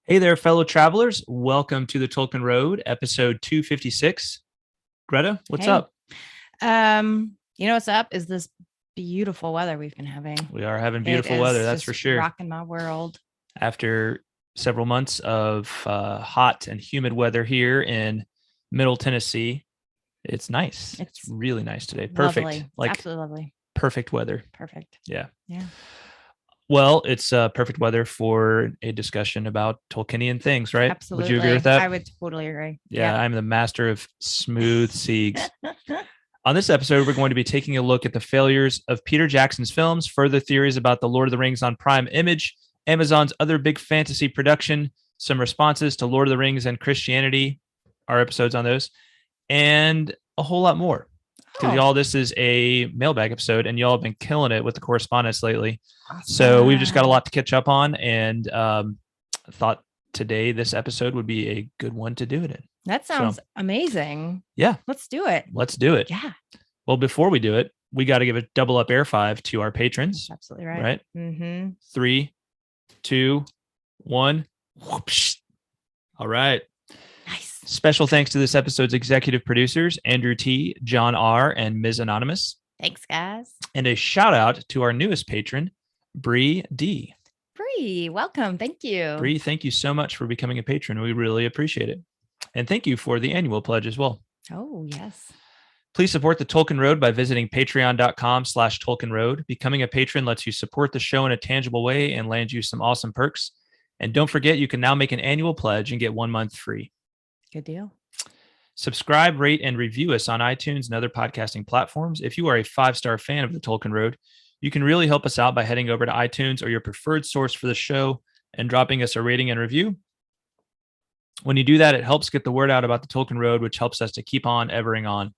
Hey there, fellow travelers. Welcome to the Tolkien Road, episode 256. Greta, what's Hey. up? What's up is this beautiful weather we've been having. We are having It beautiful is weather, that's just for sure. rocking my world. After several months of hot and humid weather here in Middle Tennessee, it's nice. It's really nice today. Perfect. Lovely. Like absolutely lovely. perfect weather. Perfect. Yeah. Yeah. Well, it's perfect weather for a discussion about Tolkienian things, right? Absolutely. Would you agree with that? I would totally agree. Yeah, I'm the master of smooth siegs. On this episode, we're going to be taking a look at the failures of Peter Jackson's films, further theories about the Lord of the Rings on Prime Image, Amazon's other big fantasy production, some responses to Lord of the Rings and Christianity, our episodes on those, and a whole lot more. Because y'all, this is a mailbag episode, and y'all have been killing it with the correspondence lately. Awesome. So we've just got a lot to catch up on, and thought today this episode would be a good one to do it in. That sounds amazing. Yeah. Let's do it. Let's do it. Yeah. Well, before we do it, we got to give a double up air five to our patrons. That's absolutely right. Right? Mm-hmm. 3, 2, 1. Whoopsh. All right. Nice. Special thanks to this episode's executive producers, Andrew T, John R, and Ms. Anonymous. Thanks, guys. And a shout out to our newest patron, Bree D. Bree, welcome. Thank you. Bree, thank you so much for becoming a patron. We really appreciate it. And thank you for the annual pledge as well. Oh, yes. Please support the Tolkien Road by visiting patreon.com/Tolkien Road. Becoming a patron lets you support the show in a tangible way and land you some awesome perks. And don't forget, you can now make an annual pledge and get 1 month free. Good deal. Subscribe, rate, and review us on iTunes and other podcasting platforms. If you are a 5-star fan of the Tolkien Road, you can really help us out by heading over to iTunes or your preferred source for the show and dropping us a rating and review. When you do that, it helps get the word out about the Tolkien Road, which helps us to keep on evering on.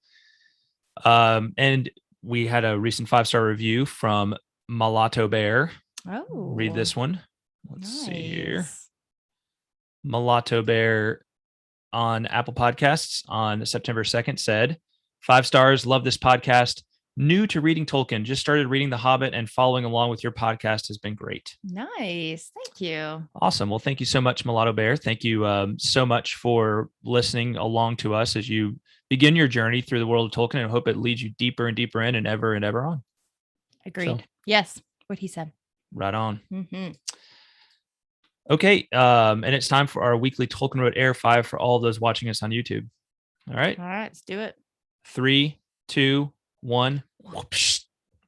And we had a recent 5-star review from Mulatto Bear. Oh, read this one. Let's see here. nice. Mulatto Bear on Apple Podcasts on September 2nd said, 5 stars, love this podcast. New to reading Tolkien, just started reading The Hobbit, and following along with your podcast has been great. Nice. Thank you. Awesome. Well, thank you so much, Mulatto Bear. Thank you so much for listening along to us as you begin your journey through the world of Tolkien, and hope it leads you deeper and deeper in and ever on. Agreed. So, yes. What he said. Right on. Mm-hmm. Okay. And it's time for our weekly Tolkien Road Air 5 for all of those watching us on YouTube. All right. All right. Let's do it. 3, 2, 1. Whoosh.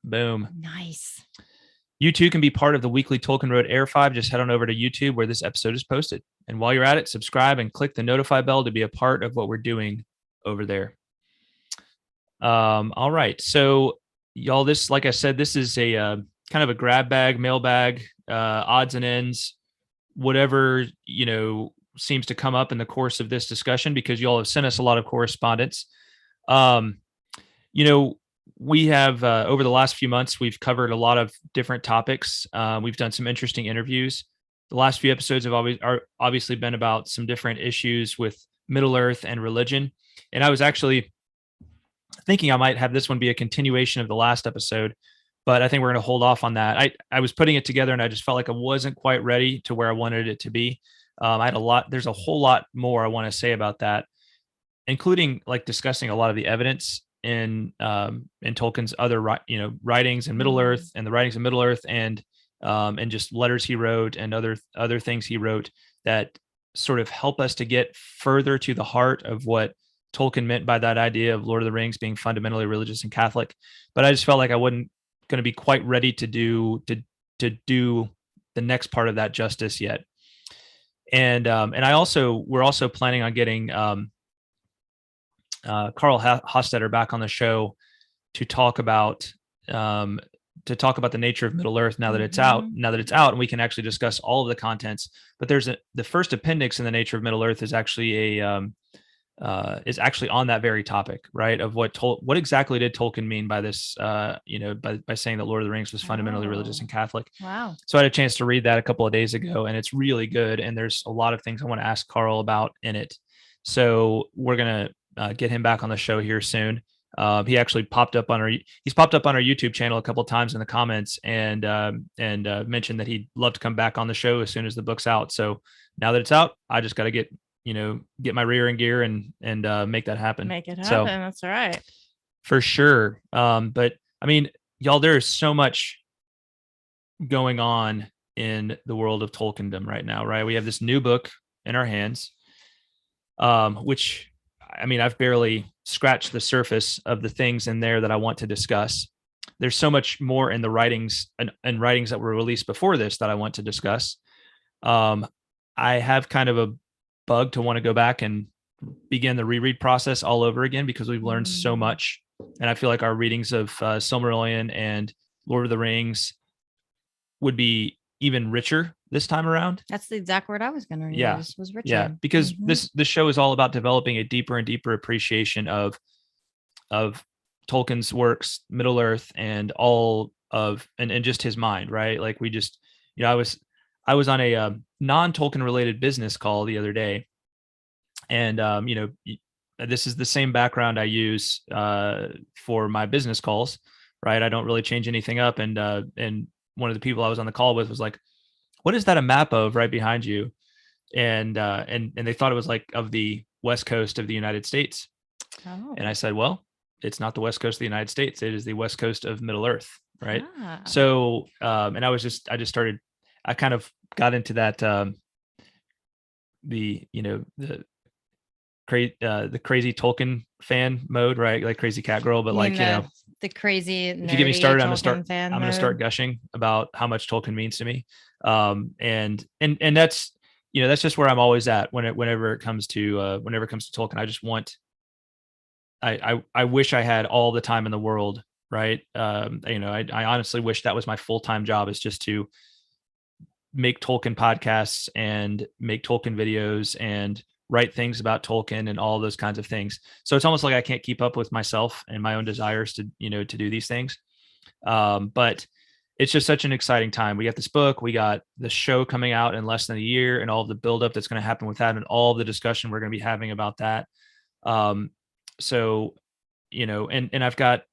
Boom. Nice. You too can be part of the weekly Tolkien Road Air 5. Just head on over to YouTube where this episode is posted. And while you're at it, subscribe and click the notify bell to be a part of what we're doing over there. All right. So y'all, this, like I said, this is a kind of a grab bag, mailbag, odds and ends, whatever, seems to come up in the course of this discussion, because y'all have sent us a lot of correspondence. We have, over the last few months, we've covered a lot of different topics. We've done some interesting interviews. The last few episodes have obviously been about some different issues with Middle-earth and religion. And I was actually thinking I might have this one be a continuation of the last episode, but I think we're going to hold off on that. I was putting it together and I just felt like I wasn't quite ready to where I wanted it to be. There's a whole lot more I want to say about that, including like discussing a lot of the evidence in Tolkien's other writings in Middle-earth, and the writings of Middle-earth, and just letters he wrote and other things he wrote that sort of help us to get further to the heart of what Tolkien meant by that idea of Lord of the Rings being fundamentally religious and Catholic. But I just felt like I wasn't going to be quite ready to do the next part of that justice yet. And we're also planning on getting Carl Hostetter back on the show to talk about the nature of Middle-earth now that it's out, and we can actually discuss all of the contents. But the first appendix in the nature of Middle-earth is actually on that very topic, right? Of what exactly did Tolkien mean by this, by saying that Lord of the Rings was fundamentally religious and Catholic. Wow. So I had a chance to read that a couple of days ago, and it's really good. And there's a lot of things I want to ask Carl about in it. So we're going to get him back on the show here soon. He actually popped up on he's popped up on our YouTube channel a couple of times in the comments and mentioned that he'd love to come back on the show as soon as the book's out. So now that it's out, I just got to get my rear in gear and make that happen. Make it happen. So, that's all right. For sure. But I mean, y'all, there is so much going on in the world of Tolkiendom right now, right? We have this new book in our hands, which, I mean, I've barely scratched the surface of the things in there that I want to discuss. There's so much more in the writings and writings that were released before this that I want to discuss. I have kind of a bug to want to go back and begin the reread process all over again because we've learned so much. And I feel like our readings of Silmarillion and Lord of the Rings would be even richer this time around. That's the exact word I was going to use, was richer. Yeah, because this show is all about developing a deeper and deeper appreciation of Tolkien's works, Middle Earth, and all of and just his mind, right? Like we just, I was on a non-Tolkien related business call the other day, and this is the same background I use for my business calls, right? I don't really change anything up. And one of the people I was on the call with was like, "What is that a map of right behind you?" And they thought it was like of the West Coast of the United States. Oh. And I said, "Well, it's not the West Coast of the United States. It is the West Coast of Middle Earth, right?" So, and I kind of got into that the crazy Tolkien fan mode, right? Like crazy cat girl, but like, the crazy, if you get me started, I'm going to start mode. gushing about how much Tolkien means to me. And that's, that's just where I'm always at whenever it comes to Tolkien. I just want, I wish I had all the time in the world. Right. I honestly wish that was my full-time job, is just to make Tolkien podcasts and make Tolkien videos and write things about Tolkien and all those kinds of things. So it's almost like I can't keep up with myself and my own desires to do these things. But it's just such an exciting time. We got this book, we got the show coming out in less than a year, and all of the buildup that's going to happen with that, and all the discussion we're going to be having about that. So, and I've got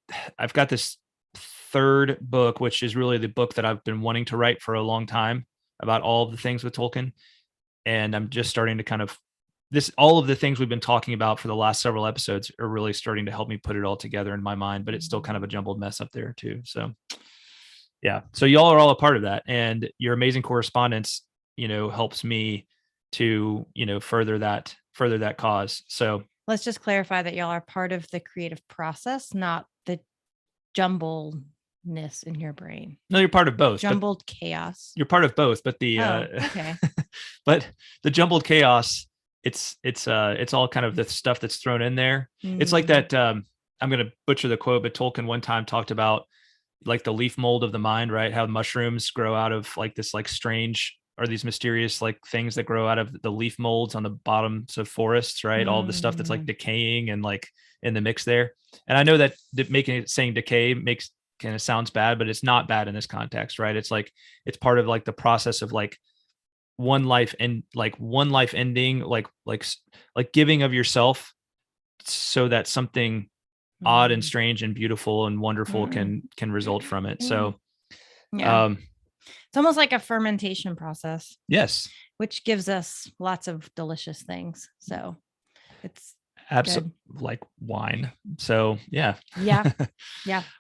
this third book, which is really the book that I've been wanting to write for a long time, about all of the things with Tolkien. And I'm just starting to kind of all of the things we've been talking about for the last several episodes are really starting to help me put it all together in my mind, but it's still kind of a jumbled mess up there too. So yeah. So y'all are all a part of that, and your amazing correspondence, helps me to, further that cause. So let's just clarify that y'all are part of the creative process, not the jumbledness in your brain. No, you're part of both. Jumbled chaos. You're part of both, but okay. But the jumbled chaos, it's all kind of the stuff that's thrown in there. It's like that. I'm going to butcher the quote, but Tolkien one time talked about like the leaf mold of the mind, right? How mushrooms grow out of like this, like strange, or these mysterious like things that grow out of the leaf molds on the bottoms of forests, right? All the stuff that's like decaying and like in the mix there. And I know that saying decay kind of sounds bad, but it's not bad in this context, right? It's like, it's part of like the process of like one life ending, like giving of yourself so that something odd and strange and beautiful and wonderful can result from it. So it's almost like a fermentation process. Yes. Which gives us lots of delicious things. So it's absolutely like wine. So yeah.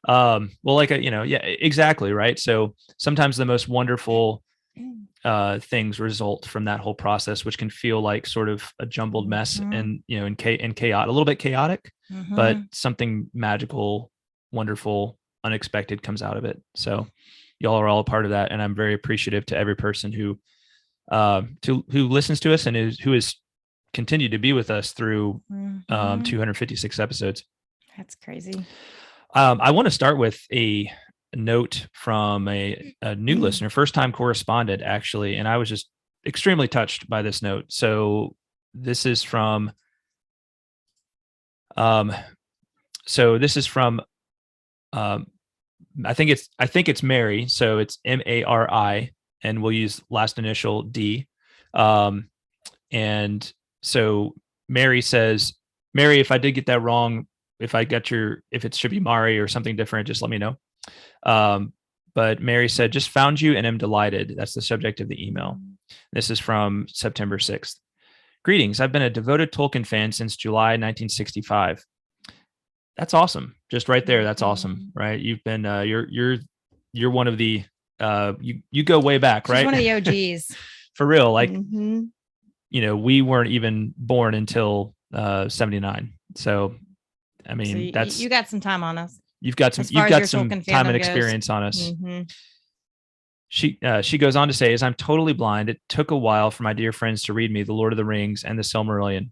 Well, like exactly, right? So sometimes the most wonderful things result from that whole process, which can feel like sort of a jumbled mess and chaotic, a little bit chaotic, but something magical, wonderful, unexpected comes out of it. So y'all are all a part of that, and I'm very appreciative to every person who listens to us and who has continued to be with us through 256 episodes. That's crazy. I want to start with a note from a new listener, first time correspondent actually, and I was just extremely touched by this note. So this is from I think it's Mary, so it's Mari, and we'll use last initial D. And so Mary says, Mary, if I did get that wrong, if it should be Mari or something different, just let me know. But Mary said, just found you and am delighted. That's the subject of the email. This is from September 6th. Greetings. I've been a devoted Tolkien fan since July 1965. That's awesome. Just right there. That's awesome. Right. You've been, you're one of the, you go way back, right? She's one of the OGs. For real. Like, we weren't even born until 79. So, I mean, so you got some time on us. You've got some time and experience on us. She goes on to say, as I'm totally blind, it took a while for my dear friends to read me The Lord of the Rings and The Silmarillion.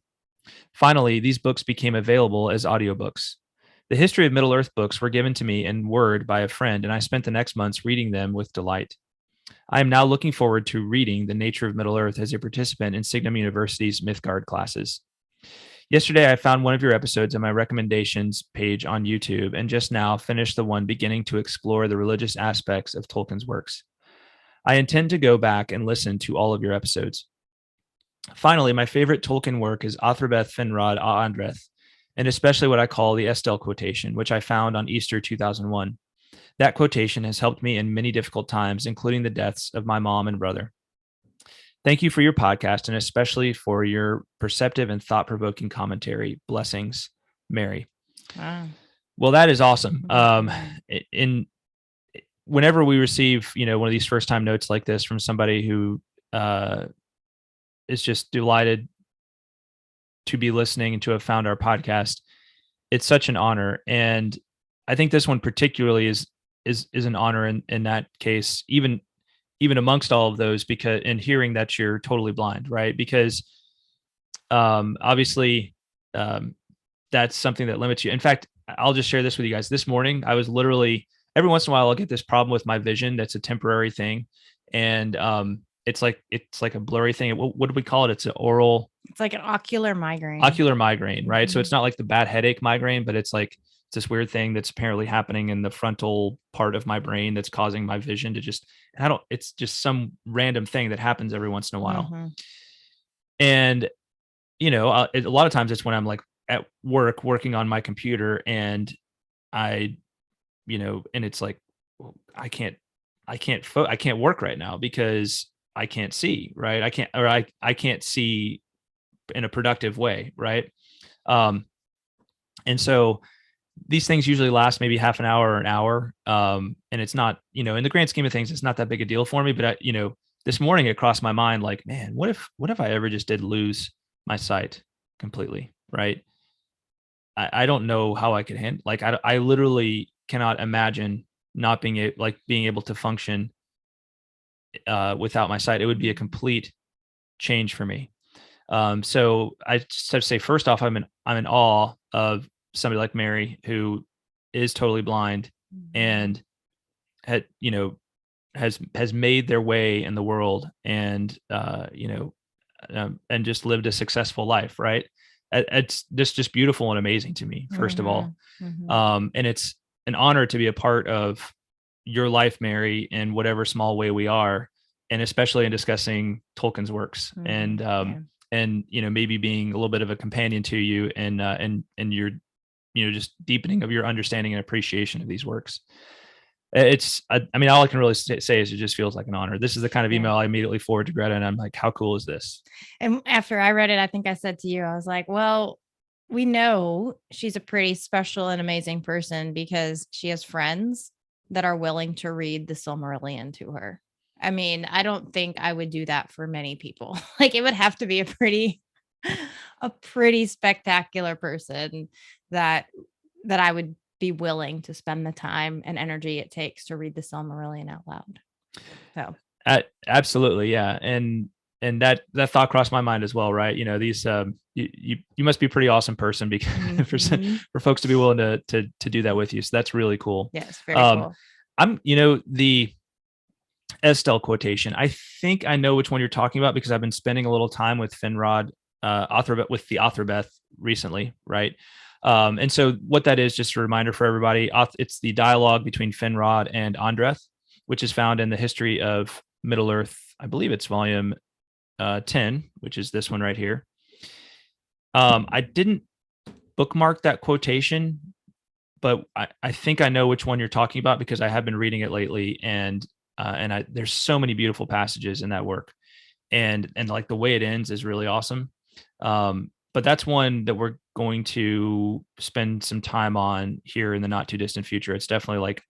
Finally, these books became available as audiobooks. The History of Middle-earth books were given to me in Word by a friend, and I spent the next months reading them with delight. I am now looking forward to reading The Nature of Middle-earth as a participant in Signum University's Mythgard classes. Yesterday, I found one of your episodes on my recommendations page on YouTube, and just now finished the one beginning to explore the religious aspects of Tolkien's works. I intend to go back and listen to all of your episodes. Finally, my favorite Tolkien work is Athrobeth Finrod a Andreth, and especially what I call the Estelle quotation, which I found on Easter 2001. That quotation has helped me in many difficult times, including the deaths of my mom and brother. Thank you for your podcast, and especially for your perceptive and thought-provoking commentary. Blessings, Mary. Wow. Well, that is awesome. Whenever we receive, one of these first-time notes like this from somebody who is just delighted to be listening and to have found our podcast, it's such an honor. And I think this one particularly is an honor in that case, even amongst all of those, because in hearing that you're totally blind, right? Because obviously that's something that limits you. In fact, I'll just share this with you guys. This morning, I was literally, every once in a while, I'll get this problem with my vision. That's a temporary thing. And it's like a blurry thing. What do we call it? It's an oral. It's like an ocular migraine. Ocular migraine, right? So it's not like the bad headache migraine, but it's like this weird thing that's apparently happening in the frontal part of my brain that's causing my vision to just, it's just some random thing that happens every once in a while. And, a lot of times it's when I'm like at work, working on my computer, and and it's like, I can't work right now because I can't see, right? I can't see in a productive way. Right. And so these things usually last maybe half an hour or an hour. And it's not, in the grand scheme of things, it's not that big a deal for me. But this morning it crossed my mind, like, man, what if I ever just did lose my sight completely? Right. I don't know how I could handle, like, I literally cannot imagine not being able to function without my sight. It would be a complete change for me. So I just have to say, first off, I'm in awe of somebody like Mary, who is totally blind and has made their way in the world, and and just lived a successful life. Right. It's just beautiful and amazing to me, first of all. And it's an honor to be a part of your life, Mary, in whatever small way we are, and especially in discussing Tolkien's works, and maybe being a little bit of a companion to you, and your, just deepening of your understanding and appreciation of these works. I mean, all I can really say is it just feels like an honor. This is the kind of email I immediately forward to Greta, and I'm like, how cool is this? And after I read it, I think I said to you, I was like, well, we know she's a pretty special and amazing person because she has friends that are willing to read the Silmarillion to her. I mean, I don't think I would do that for many people. Like, it would have to be a pretty spectacular person that I would be willing to spend the time and energy it takes to read the Silmarillion out loud. So absolutely. Yeah. And that thought crossed my mind as well. Right. These, you must be a pretty awesome person because for folks to be willing to do that with you. So that's really cool. Yes. Very cool. I'm, the Estelle quotation, I think I know which one you're talking about because I've been spending a little time with Finrod, with the Athrobeth recently. Right. And so what that is, just a reminder for everybody, it's the dialogue between Finrod and Andreth, which is found in the History of Middle-earth. I believe it's volume 10, which is this one right here. I didn't bookmarked that quotation, but I think I know which one you're talking about because I have been reading it lately, and there's so many beautiful passages in that work, and like the way it ends is really awesome. But that's one that we're going to spend some time on here in the not too distant future. It's definitely like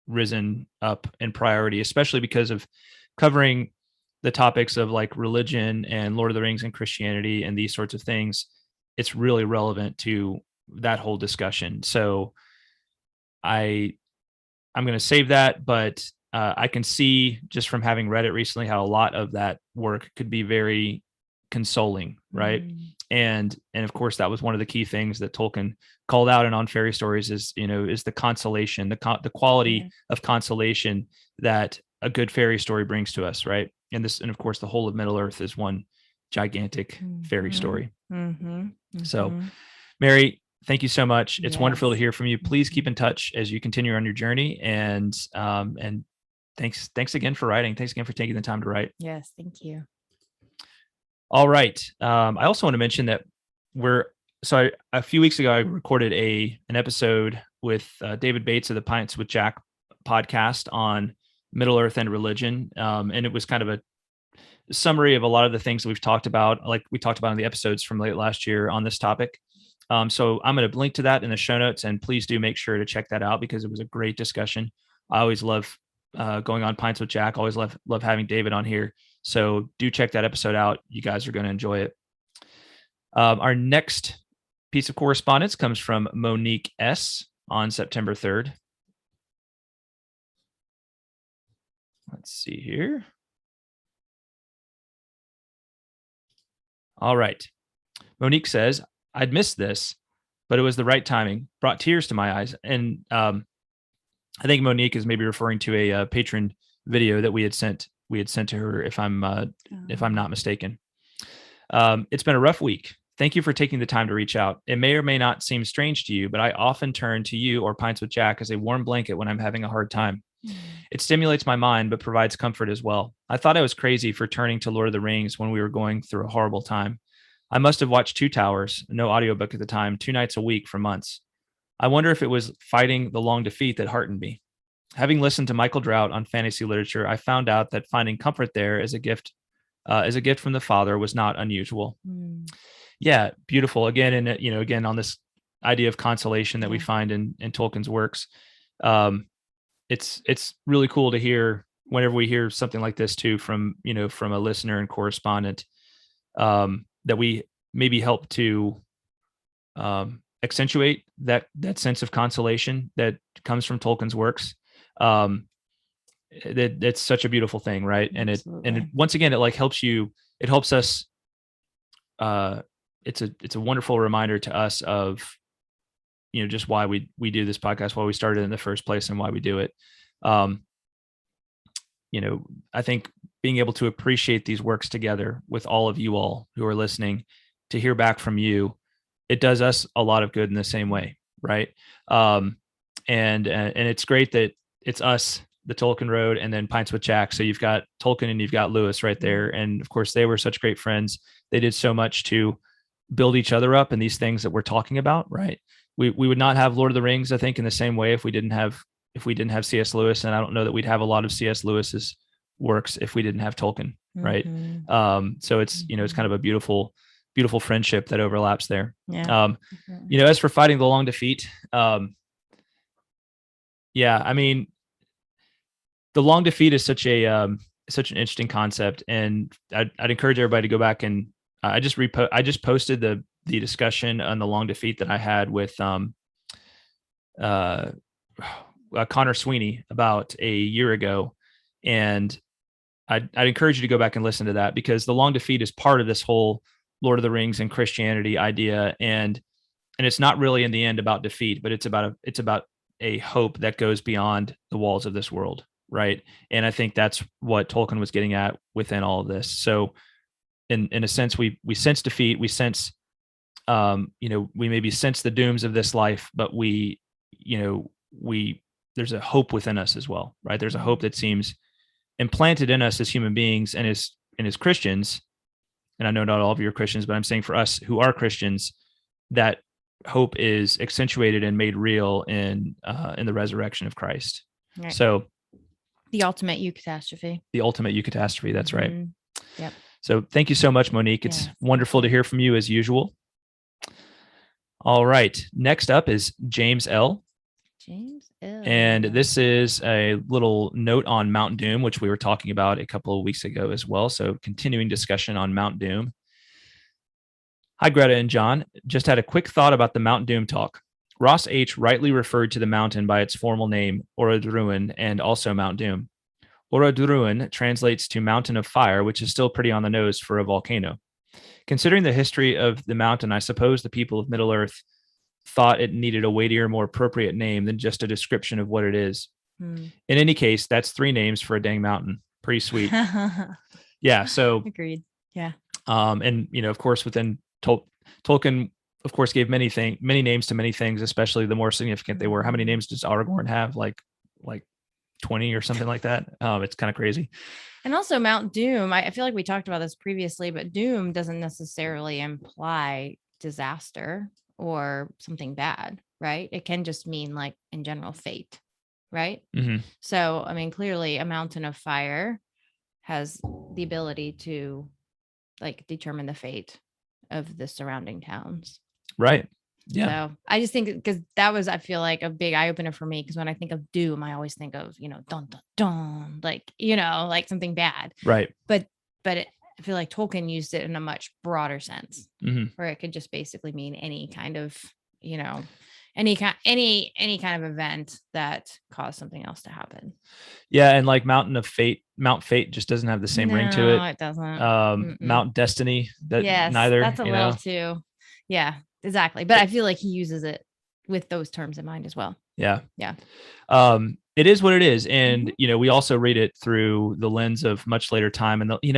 risen up in priority, especially because of covering the topics of like religion and Lord of the Rings and Christianity and these sorts of things. It's really relevant to that whole discussion. So I'm going to save that, but I can see just from having read it recently how a lot of that work could be very consoling, right? And of course that was one of the key things that Tolkien called out in On Fairy Stories is the consolation, the quality of consolation that a good fairy story brings to us, right? And of course the whole of Middle Earth is one gigantic fairy story. So, Mary, thank you so much. It's wonderful to hear from you. Please keep in touch as you continue on your journey, and thanks again for writing. Thanks again for taking the time to write. Yes, thank you. All right. I also want to mention that a few weeks ago I recorded an episode with David Bates of the Pints with Jack podcast on Middle Earth and religion, and it was kind of a summary of a lot of the things that we've talked about, like we talked about in the episodes from late last year on this topic. So I'm going to link to that in the show notes, and please do make sure to check that out because it was a great discussion. I always love going on Pints with Jack. Always love having David on here. So do check that episode out. You guys are going to enjoy it. Our next piece of correspondence comes from Monique S on September 3rd. Let's see here. All right. Monique says, I'd missed this, but it was the right timing, brought tears to my eyes. And I think Monique is maybe referring to a patron video that we had sent to her, if I'm not mistaken. It's been a rough week. Thank you for taking the time to reach out. It may or may not seem strange to you, but I often turn to you or Pints with Jack as a warm blanket when I'm having a hard time. It stimulates my mind, but provides comfort as well. I thought I was crazy for turning to Lord of the Rings when we were going through a horrible time. I must have watched Two Towers, no audiobook at the time, 2 nights a week for months. I wonder if it was fighting the long defeat that heartened me. Having listened to Michael Drought on fantasy literature, I found out that finding comfort there as a gift from the Father was not unusual. Yeah, beautiful. Again, and again on this idea of consolation that we find in Tolkien's works. It's really cool to hear whenever we hear something like this too from a listener and correspondent, that we maybe help to accentuate that sense of consolation that comes from Tolkien's works. That's such a beautiful thing, right? And once again, it helps us. It's a wonderful reminder to us of just why we do this podcast, why we started in the first place, and why we do it. I think being able to appreciate these works together with all of you all who are listening, to hear back from you, it does us a lot of good in the same way, right? And it's great that it's us, the Tolkien Road, and then Pints with Jack. So you've got Tolkien and you've got Lewis right there, and of course they were such great friends. They did so much to build each other up in these things that we're talking about, right? We would not have Lord of the Rings, I think, in the same way if we didn't have C.S. Lewis, and I don't know that we'd have a lot of C.S. Lewis's works if we didn't have Tolkien, right? So it's it's kind of a beautiful friendship that overlaps there. As for fighting the long defeat, I mean, the long defeat is such an interesting concept, and I'd encourage everybody to go back and I just posted the discussion on the long defeat that I had with Connor Sweeney about a year ago, and I'd encourage you to go back and listen to that, because the long defeat is part of this whole Lord of the Rings and Christianity idea, and it's not really in the end about defeat, but it's about a hope that goes beyond the walls of this world, right? And I think that's what Tolkien was getting at within all of this. So in a sense, we sense defeat, we sense we maybe sense the dooms of this life, but there's a hope within us as well, right? There's a hope that seems implanted in us as human beings and as Christians. And I know not all of you are Christians, but I'm saying for us who are Christians, that hope is accentuated and made real in the resurrection of Christ. Right. So the ultimate eucatastrophe. The ultimate eucatastrophe. That's right. Yep. So thank you so much, Monique. It's wonderful to hear from you as usual. All right. Next up is James L. James L. And this is a little note on Mount Doom, which we were talking about a couple of weeks ago as well. So continuing discussion on Mount Doom. Hi, Greta and John. Just had a quick thought about the Mount Doom talk. Ross H. rightly referred to the mountain by its formal name, Orodruin, and also Mount Doom. Orodruin translates to Mountain of Fire, which is still pretty on the nose for a volcano. Considering the history of the mountain, I suppose the people of Middle-earth thought it needed a weightier, more appropriate name than just a description of what it is. In any case, that's 3 names for a dang mountain. Pretty sweet. Yeah. So agreed. Yeah. And of course, within Tolkien, of course, gave many names to many things, especially the more significant they were. How many names does Aragorn have? Like 20 or something like that. It's kind of crazy. And also Mount Doom. I feel like we talked about this previously, but Doom doesn't necessarily imply disaster or something bad, right? It can just mean like in general fate, right? Mm-hmm. So, I mean, clearly a mountain of fire has the ability to like determine the fate of the surrounding towns. Right. Yeah. So I just think because that was, I feel like a big eye opener for me. Because when I think of Doom, I always think of, dun, dun, dun, like, like something bad. Right. But I feel like Tolkien used it in a much broader sense, where it could just basically mean any kind of, any kind of event that caused something else to happen. Yeah. And like Mount Fate just doesn't have the same ring to it. No, it doesn't. Mount Destiny, neither. That's a little too. Yeah. Exactly. But I feel like he uses it with those terms in mind as well. Yeah. Yeah. It is what it is. And, we also read it through the lens of much later time. And, we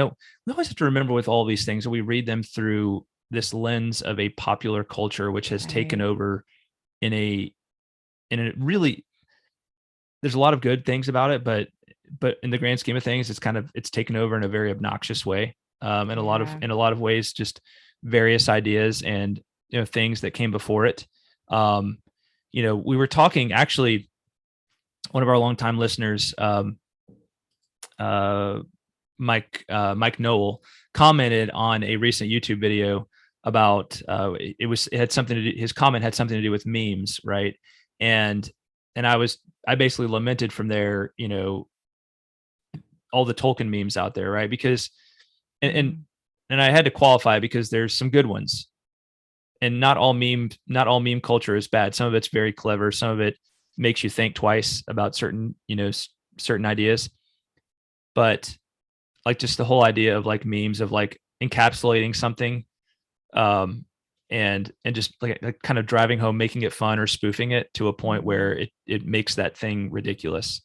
always have to remember with all these things that we read them through this lens of a popular culture, which has taken over in a really, there's a lot of good things about it, but in the grand scheme of things, it's taken over in a very obnoxious way. In a lot of ways, just various ideas and, things that came before it. We were talking, actually, one of our longtime listeners, Mike Noel, commented on a recent YouTube video about his comment had something to do with memes, right? And I basically lamented from there, all the Tolkien memes out there, right? Because and I had to qualify because there's some good ones. And not all meme culture is bad. Some of it's very clever. Some of it makes you think twice about certain ideas. But like just the whole idea of like memes of like encapsulating something, and just like kind of driving home, making it fun or spoofing it to a point where it makes that thing ridiculous.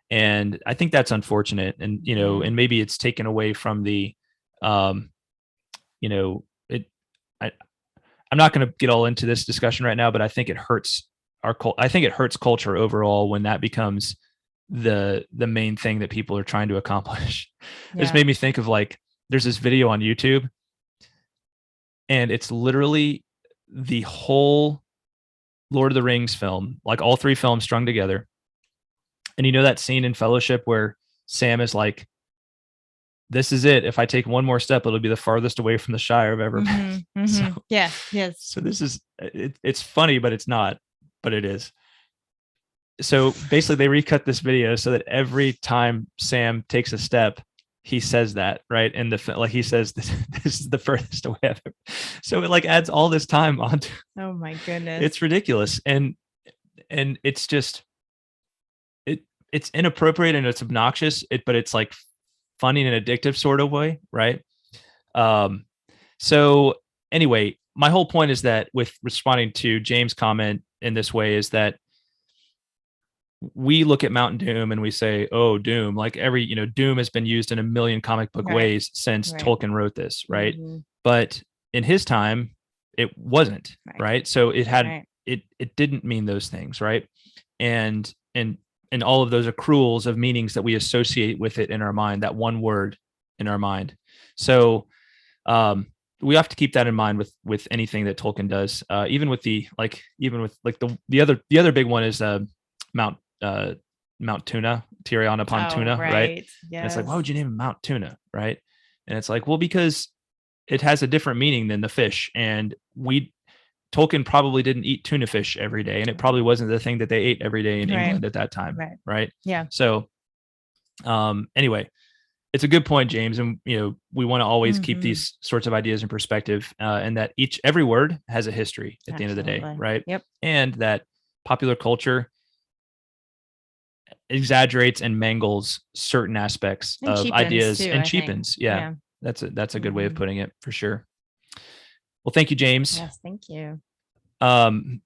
And I think that's unfortunate. And, and maybe it's taken away from the, I'm not going to get all into this discussion right now, but I think it hurts culture overall when that becomes the main thing that people are trying to accomplish. Yeah. This made me think of like, there's this video on YouTube and it's literally the whole Lord of the Rings film, like all 3 films strung together. And that scene in Fellowship where Sam is like, this is it. If I take one more step, it'll be the farthest away from the Shire I've ever been. So, yes. So this is, it's funny, but it's not, but it is. So basically they recut this video so that every time Sam takes a step, he says that, right? And he says, this is the furthest away I've ever. So it like adds all this time onto. Oh my goodness. It's ridiculous. And it's just, it's inappropriate and it's obnoxious, but it's like funny in an addictive sort of way, right? So anyway, my whole point is that with responding to James' comment in this way is that we look at Mount Doom and we say, oh, Doom, like Doom has been used in a million comic book ways since Tolkien wrote this, right? But in his time, it wasn't, right? So it had, it didn't mean those things, right? And all of those accruals of meanings that we associate with it in our mind, that one word in our mind. So we have to keep that in mind with anything that Tolkien does. Even with the the other big one is Mount Tuna, Tyrion upon Tuna, right? Yes. And it's like, why would you name it Mount Tuna, right? And it's like, well, because it has a different meaning than the fish, and Tolkien probably didn't eat tuna fish every day, and it probably wasn't the thing that they ate every day in England at that time, right? Yeah. So, anyway, it's a good point, James, and we want to always keep these sorts of ideas in perspective, and that every word has a history at the end of the day, right? Yep. And that popular culture exaggerates and mangles certain aspects of ideas too, and cheapens. Yeah. That's a good way of putting it, for sure. Well, thank you, James. Yes, thank you.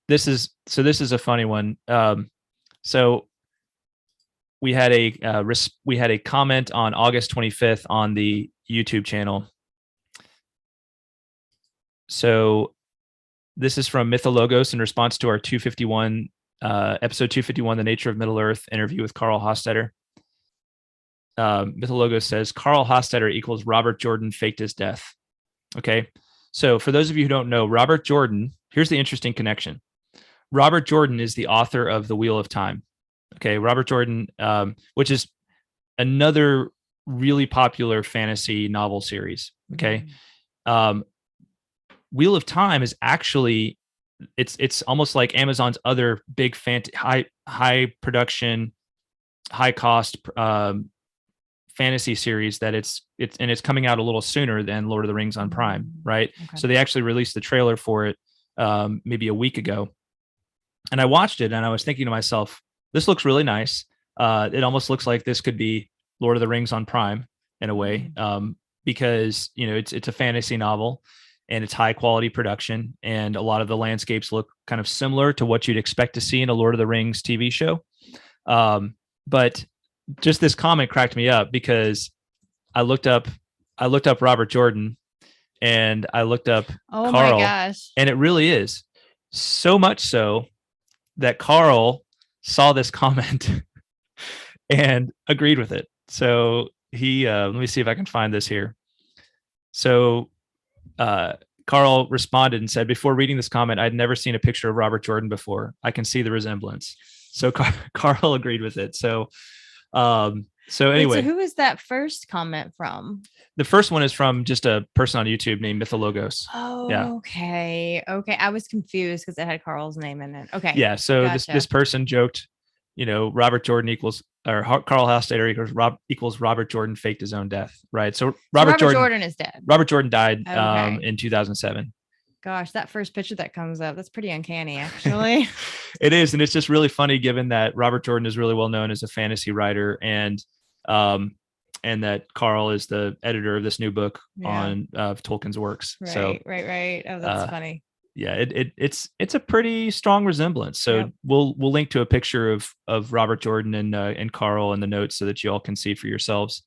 This is a funny one. So we had a comment on August 25th on the YouTube channel. So this is from Mythologos in response to our 251 episode 251, The Nature of Middle-earth interview with Carl Hostetter. Mythologos says Carl Hostetter equals Robert Jordan faked his death. Okay. So for those of you who don't know, Robert Jordan, here's the interesting connection. Robert Jordan is the author of The Wheel of Time. Okay. Robert Jordan, which is another really popular fantasy novel series. Okay. Wheel of Time is actually, it's almost like Amazon's other big high production, high cost fantasy series that it's coming out a little sooner than Lord of the Rings on Prime, right? Okay. So they actually released the trailer for it maybe a week ago, and I watched it and I was thinking to myself, this looks really nice. It almost looks like this could be Lord of the Rings on Prime in a way, because it's a fantasy novel and it's high quality production, and a lot of the landscapes look kind of similar to what you'd expect to see in a Lord of the Rings TV show. But just this comment cracked me up because I looked up Robert Jordan and I looked up Carl, my gosh. And it really is so much so that Carl saw this comment and agreed with it. So he, let me see if I can find this here. So, Carl responded and said, before reading this comment, I'd never seen a picture of Robert Jordan before. I can see the resemblance. So Carl agreed with it. So anyway. Wait, so who is that first comment from? The first one is from just a person on YouTube named Mythologos. Oh, yeah. Okay. I was confused because it had Carl's name in it. Okay. Yeah. So gotcha. This person joked, Robert Jordan equals, or Carl Hostetter equals Robert Jordan faked his own death. Right. So Robert Jordan is dead. Robert Jordan died in 2007. Gosh, that first picture that comes up, that's pretty uncanny, actually. It is. And it's just really funny given that Robert Jordan is really well known as a fantasy writer, and that Carl is the editor of this new book on Tolkien's works. Right. Oh, that's funny. Yeah, it's a pretty strong resemblance. So we'll link to a picture of Robert Jordan and Carl in the notes so that you all can see for yourselves.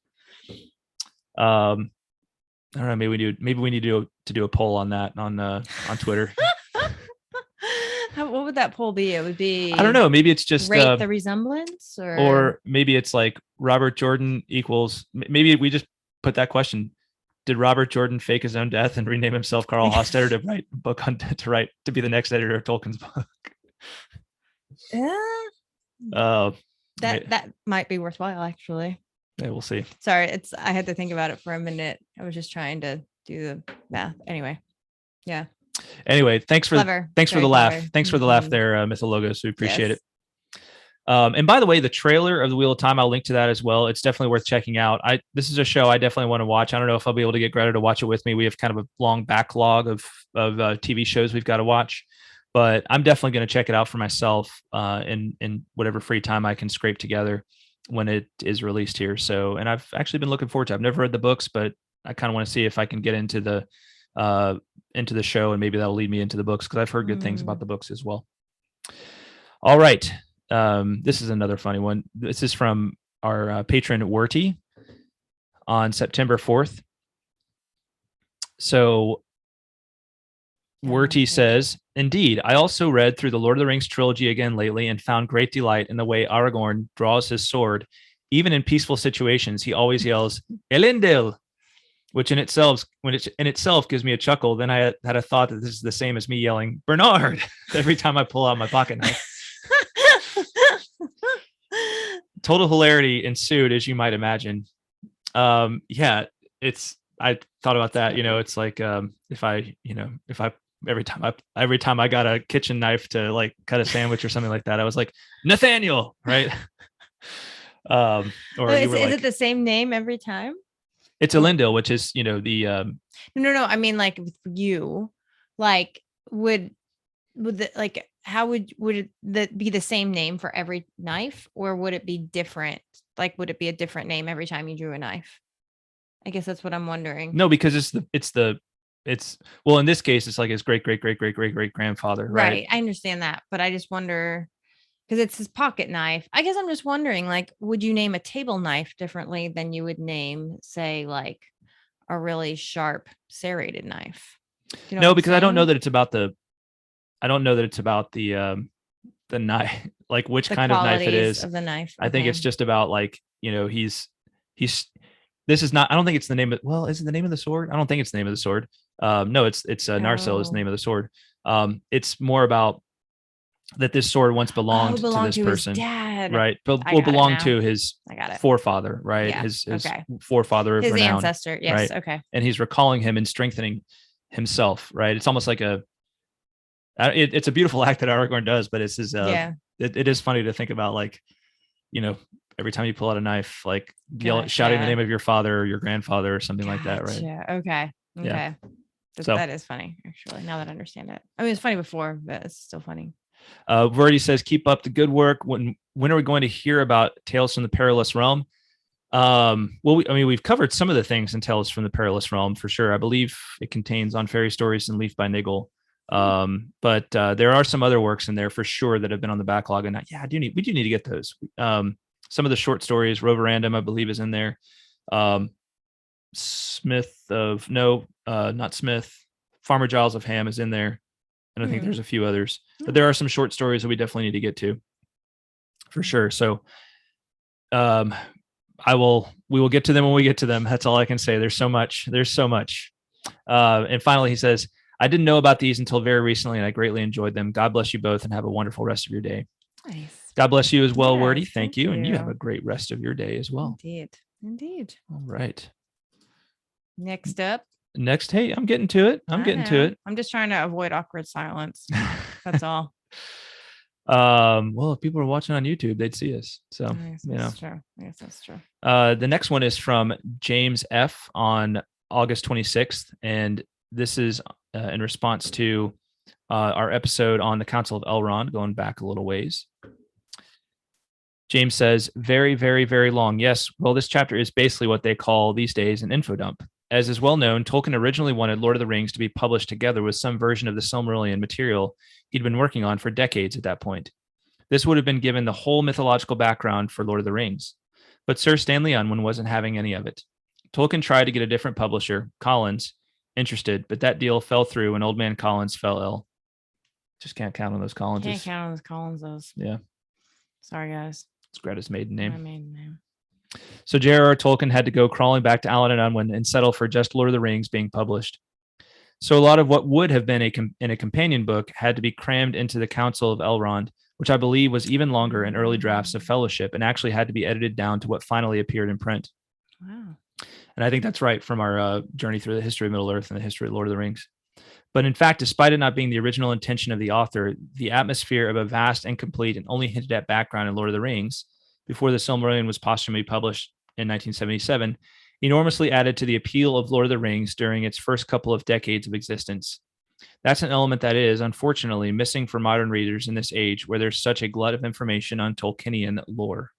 I don't know. Maybe we need to do a poll on that on Twitter. What would that poll be? It would be, I don't know. Maybe it's just rate the resemblance, or maybe it's like Robert Jordan equals. Maybe we just put that question: did Robert Jordan fake his own death and rename himself Carl Hostetter to write a book to be the next editor of Tolkien's book? Yeah. That might be worthwhile, actually. Yeah, we'll see. Sorry, I had to think about it for a minute. I was just trying to do the math. Anyway, yeah. Anyway, thanks for the laugh. Thanks for the laugh there, Mythologos. We appreciate it. And by the way, the trailer of The Wheel of Time, I'll link to that as well. It's definitely worth checking out. This is a show I definitely want to watch. I don't know if I'll be able to get Greta to watch it with me. We have kind of a long backlog of TV shows we've got to watch, but I'm definitely going to check it out for myself in whatever free time I can scrape together when it is released here. So, and I've actually been looking forward to it. I've never read the books, but I kind of want to see if I can get into the show, and maybe that'll lead me into the books, because I've heard good things about the books as well. All right. This is another funny one. This is from our patron Werty on September 4th. So Werty says, indeed, I also read through the Lord of the Rings trilogy again lately and found great delight in the way Aragorn draws his sword. Even in peaceful situations, he always yells, Elendil. which in itself, gives me a chuckle. Then I had a thought that this is the same as me yelling Bernard every time I pull out my pocket knife. Total hilarity ensued, as you might imagine. Yeah, I thought about that. It's like if I every time I got a kitchen knife to like cut a sandwich or something like that, I was like Nathaniel, right? Or is it the same name every time? It's Elendil, which is the no. I mean, like with you, like would how would it be the same name for every knife, or would it be different? Like, would it be a different name every time you drew a knife? I guess that's what I'm wondering. No, because it's well, in this case, it's like his great grandfather, right? I understand that, but I just wonder because it's his pocket knife. I guess I'm just wondering, like, would you name a table knife differently than you would name, say, like a really sharp serrated knife? You know no, because I don't know that it's about the knife, like which kind of knife it is. Of the knife. I think it's just about like, he's this is not, I don't think it's the name of, well, is it the name of the sword? I don't think it's the name of the sword. No, it's Narsil is the name of the sword. It's more about that this sword once belonged to this person, right? But will belong to his forefather, right? Yeah. His forefather of his renown, ancestor. Yes. Right? Okay. And he's recalling him and strengthening himself, right? It's almost like it's a beautiful act that Aragorn does, but it's his, it is funny to think about, like, every time you pull out a knife, like shouting the name of your father or your grandfather or something like that, right? Yeah. Okay. Yeah. That is funny, actually, now that I understand it. I mean, it's funny before, but it's still funny. Werty says, keep up the good work. When are we going to hear about Tales from the Perilous Realm? Well, we've covered some of the things in Tales from the Perilous Realm for sure. I believe it contains On Fairy Stories and Leaf by Niggle. But there are some other works in there for sure that have been on the backlog, and we do need to get those. Some of the short stories, Roverandom, I believe, is in there. Farmer Giles of Ham is in there. And I think there's a few others, but there are some short stories that we definitely need to get to for sure. So, we will get to them when we get to them. That's all I can say. There's so much. And finally, he says, I didn't know about these until very recently, and I greatly enjoyed them. God bless you both and have a wonderful rest of your day. Nice. God bless you as well, Werty. Thank you. And you have a great rest of your day as well. Indeed. All right. Next up. Hey, I'm getting to it. I'm just trying to avoid awkward silence. That's all. Well, if people are watching on YouTube, they'd see us. So, that's true. Yes, that's true. The next one is from James F on August 26th. And this is in response to our episode on the Council of Elrond, going back a little ways. James says, very, very, very long. Yes. Well, this chapter is basically what they call these days an info dump. As is well known, Tolkien originally wanted Lord of the Rings to be published together with some version of the Silmarillion material he'd been working on for decades at that point. This would have been given the whole mythological background for Lord of the Rings. But Sir Stanley Unwin wasn't having any of it. Tolkien tried to get a different publisher, Collins, interested, but that deal fell through and old man Collins fell ill. Just can't count on those Collinses. Can't count on those Collinses. Yeah. Sorry, guys. It's Greta's maiden name. My maiden name. So J.R.R. Tolkien had to go crawling back to Allen and Unwin and settle for just Lord of the Rings being published. So a lot of what would have been in a companion book had to be crammed into the Council of Elrond, which I believe was even longer in early drafts of Fellowship and actually had to be edited down to what finally appeared in print. Wow. And I think that's right from our journey through the history of Middle-earth and the history of Lord of the Rings. But in fact, despite it not being the original intention of the author, the atmosphere of a vast and complete and only hinted at background in Lord of the Rings, before the Silmarillion was posthumously published in 1977, enormously added to the appeal of Lord of the Rings during its first couple of decades of existence. That's an element that is, unfortunately, missing for modern readers in this age where there's such a glut of information on Tolkienian lore.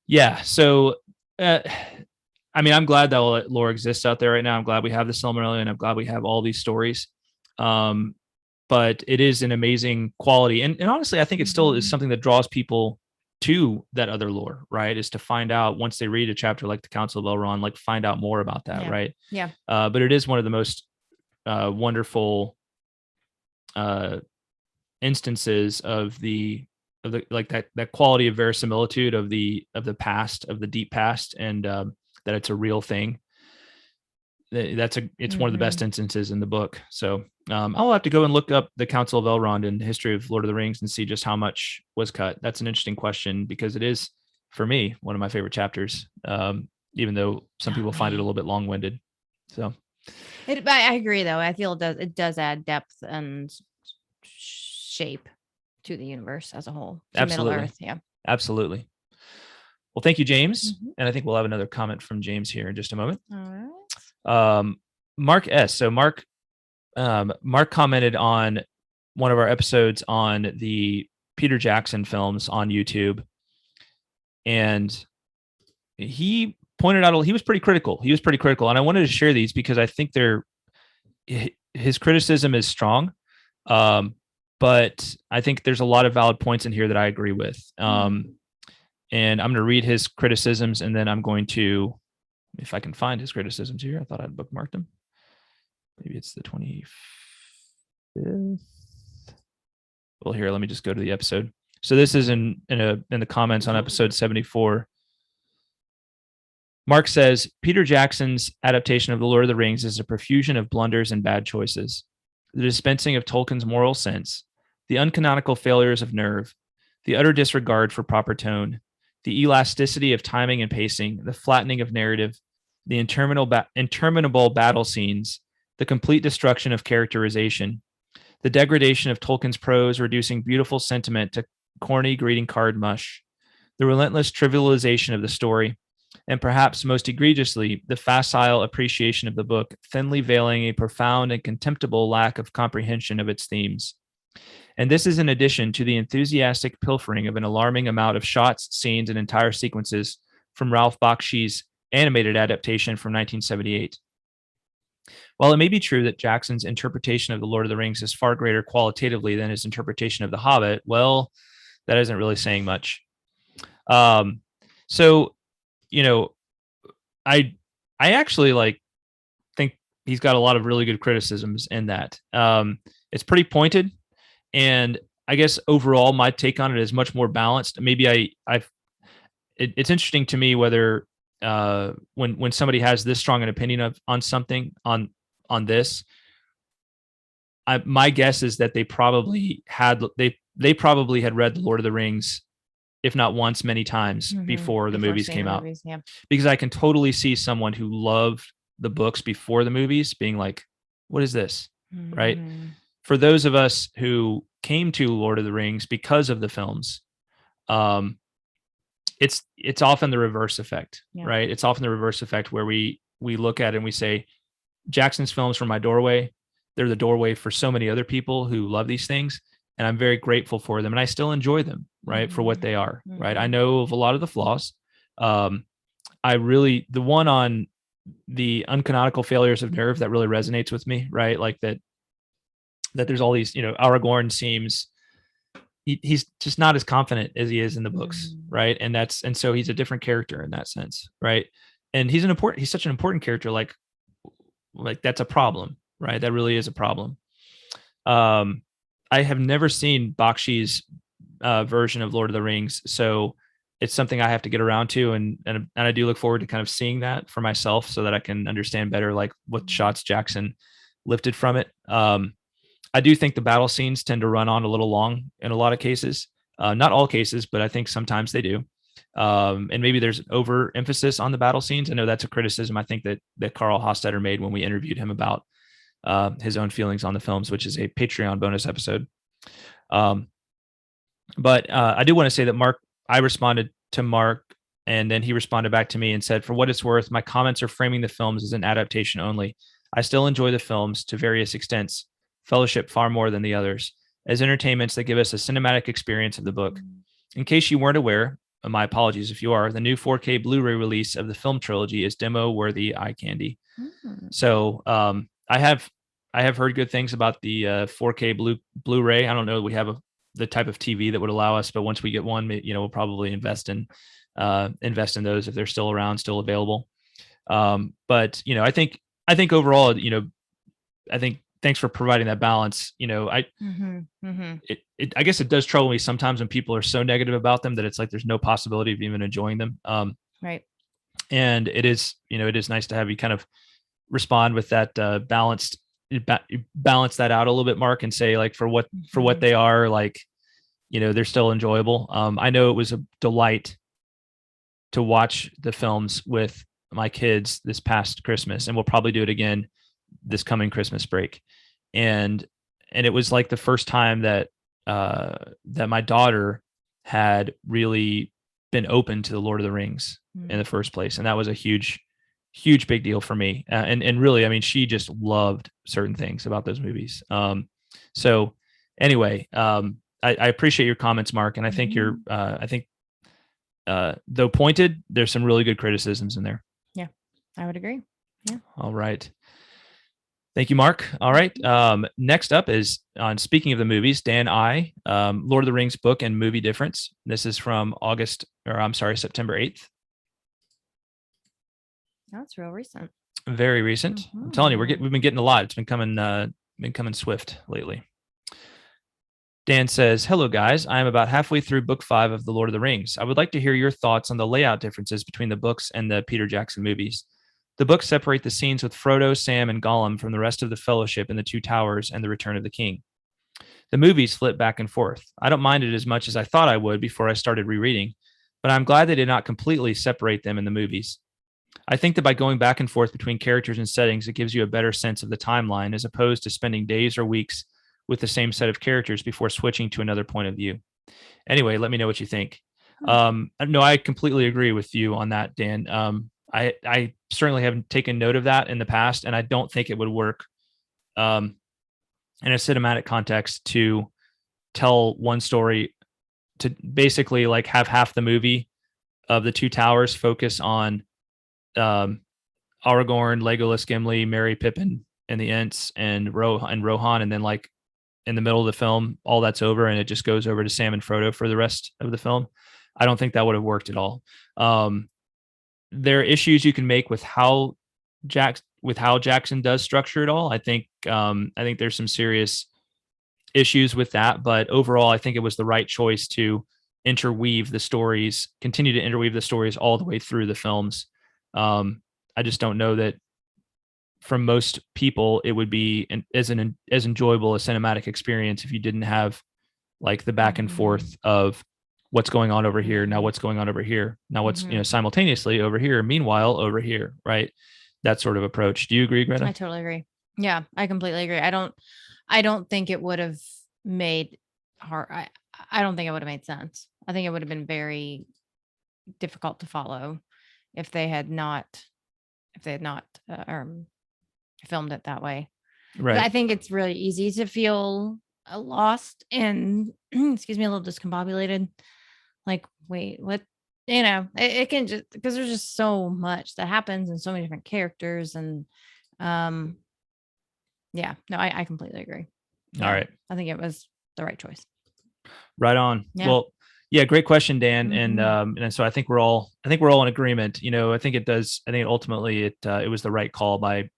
Yeah, so, I'm glad that all that lore exists out there right now. I'm glad we have the Silmarillion. I'm glad we have all these stories. But it is an amazing quality. And honestly, I think it still is something that draws people to that other lore, right? Is to find out once they read a chapter like the Council of Elrond, like find out more about that, right? Yeah. But it is one of the most wonderful instances of the like that quality of verisimilitude of the past, of the deep past, and that it's a real thing. it's one of the best instances in the book. So I'll have to go and look up the Council of Elrond and the history of Lord of the Rings and see just how much was cut. That's an interesting question because it is, for me, one of my favorite chapters, even though some people find it a little bit long-winded. So I agree, though. I feel it does add depth and shape to the universe as a whole. To absolutely. Middle Earth, yeah. Absolutely. Well, thank you, James. And I think we'll have another comment from James here in just a moment. All right. Mark S. So Mark commented on one of our episodes on the Peter Jackson films on YouTube. And he pointed out, he was pretty critical. And I wanted to share these because I think his criticism is strong. But I think there's a lot of valid points in here that I agree with. And I'm going to read his criticisms, and then I'm going to, if I can find his criticisms here. I thought I'd bookmarked them. Maybe it's the 25th. Well, here, let me just go to the episode. So this is in the comments on episode 74. Mark says, Peter Jackson's adaptation of The Lord of the Rings is a profusion of blunders and bad choices. The dispensing of Tolkien's moral sense, the uncanonical failures of nerve, the utter disregard for proper tone, the elasticity of timing and pacing, the flattening of narrative, the interminable battle scenes, the complete destruction of characterization, the degradation of Tolkien's prose, reducing beautiful sentiment to corny greeting card mush, the relentless trivialization of the story, and perhaps most egregiously, the facile appreciation of the book, thinly veiling a profound and contemptible lack of comprehension of its themes. And this is in addition to the enthusiastic pilfering of an alarming amount of shots, scenes, and entire sequences from Ralph Bakshi's animated adaptation from 1978. While it may be true that Jackson's interpretation of The Lord of the Rings is far greater qualitatively than his interpretation of The Hobbit, well, that isn't really saying much. So, I actually think he's got a lot of really good criticisms in that. It's pretty pointed. And I guess overall, my take on it is much more balanced. Maybe it's interesting to me whether when somebody has this strong an opinion on something on this, my guess is that they probably had read The Lord of the Rings, if not once, many times before the movies came out. Because I can totally see someone who loved the books before the movies being like, "What is this?" Right? For those of us who came to Lord of the Rings because of the films, it's often the reverse effect, right? It's often the reverse effect where we look at it and we say, Jackson's films were my doorway. They're the doorway for so many other people who love these things. And I'm very grateful for them. And I still enjoy them, right? For what they are, right? I know of a lot of the flaws. The one on the uncanonical failures of nerve that really resonates with me, right? Like that there's all these, Aragorn seems, he's just not as confident as he is in the books, right? And so he's a different character in that sense, right? And he's such an important character, like that's a problem, right? That really is a problem. I have never seen Bakshi's version of Lord of the Rings, so it's something I have to get around to, and I do look forward to kind of seeing that for myself so that I can understand better, like what shots Jackson lifted from it. I do think the battle scenes tend to run on a little long in a lot of cases. Not all cases, but I think sometimes they do. And maybe there's overemphasis on the battle scenes. I know that's a criticism I think that Carl Hostetter made when we interviewed him about his own feelings on the films, which is a Patreon bonus episode. But I do want to say that I responded to Mark, and then he responded back to me and said, for what it's worth, my comments are framing the films as an adaptation only. I still enjoy the films to various extents, Fellowship far more than the others, as entertainments that give us a cinematic experience of the book. In case you weren't aware, my apologies if you are, the new 4K Blu-ray release of the film trilogy is demo-worthy eye candy. So I have heard good things about the 4K Blu-ray. I don't know. We have the type of TV that would allow us, but once we get one, we'll probably invest in those if they're still around, still available. But I think overall, I think thanks for providing that balance. I guess it does trouble me sometimes when people are so negative about them that it's like there's no possibility of even enjoying them. Right. And it is nice to have you kind of respond with that balance that out a little bit, Mark, and say like for what they are, like, they're still enjoyable. I know it was a delight to watch the films with my kids this past Christmas, and we'll probably do it again this coming Christmas break. And it was like the first time that my daughter had really been open to the Lord of the Rings in the first place. And that was a huge big deal for me. And really, I mean, she just loved certain things about those movies. So anyway, I appreciate your comments, Mark. And I think though pointed, there's some really good criticisms in there. Yeah, I would agree. Yeah. All right. Thank you, Mark. All right. Next up is on speaking of the movies, Dan I, Lord of the Rings book and movie difference. This is from September 8th. That's real recent. Very recent. I'm telling you, we've been getting a lot. It's been coming swift lately. Dan says, "Hello, guys. I am about halfway through book 5 of The Lord of the Rings. I would like to hear your thoughts on the layout differences between the books and the Peter Jackson movies. The books separate the scenes with Frodo, Sam, and Gollum from the rest of the Fellowship in the Two Towers and the Return of the King. The movies flip back and forth. I don't mind it as much as I thought I would before I started rereading, but I'm glad they did not completely separate them in the movies. I think that by going back and forth between characters and settings, it gives you a better sense of the timeline as opposed to spending days or weeks with the same set of characters before switching to another point of view. Anyway, let me know what you think." No, I completely agree with you on that, Dan. I certainly haven't taken note of that in the past, and I don't think it would work in a cinematic context to tell one story, to basically like have half the movie of the Two Towers focus on Aragorn, Legolas, Gimli, Merry, Pippin, and the Ents, and Rohan, and then like in the middle of the film, all that's over, and it just goes over to Sam and Frodo for the rest of the film. I don't think that would have worked at all. There are issues you can make with how Jackson does structure it all. I think there's some serious issues with that, but overall, I think it was the right choice to continue to interweave the stories all the way through the films. I just don't know that from most people it would be as enjoyable a cinematic experience if you didn't have like the back and forth of what's going on over here, now what's going on over here, now what's simultaneously over here, meanwhile over here, right? That sort of approach. Do you agree, Greta? I totally agree. Yeah, I completely agree. I don't think it would have made I don't think it would have made sense. I think it would have been very difficult to follow if they had not filmed it that way. Right. I think it's really easy to feel lost and excuse me, a little discombobulated. Like, wait, what? It can just, because there's just so much that happens and so many different characters, and yeah, no, I completely agree. All right. I think it was the right choice. Right on. Yeah. Well, yeah, great question, Dan. And so I think we're all in agreement. I think ultimately it was the right call by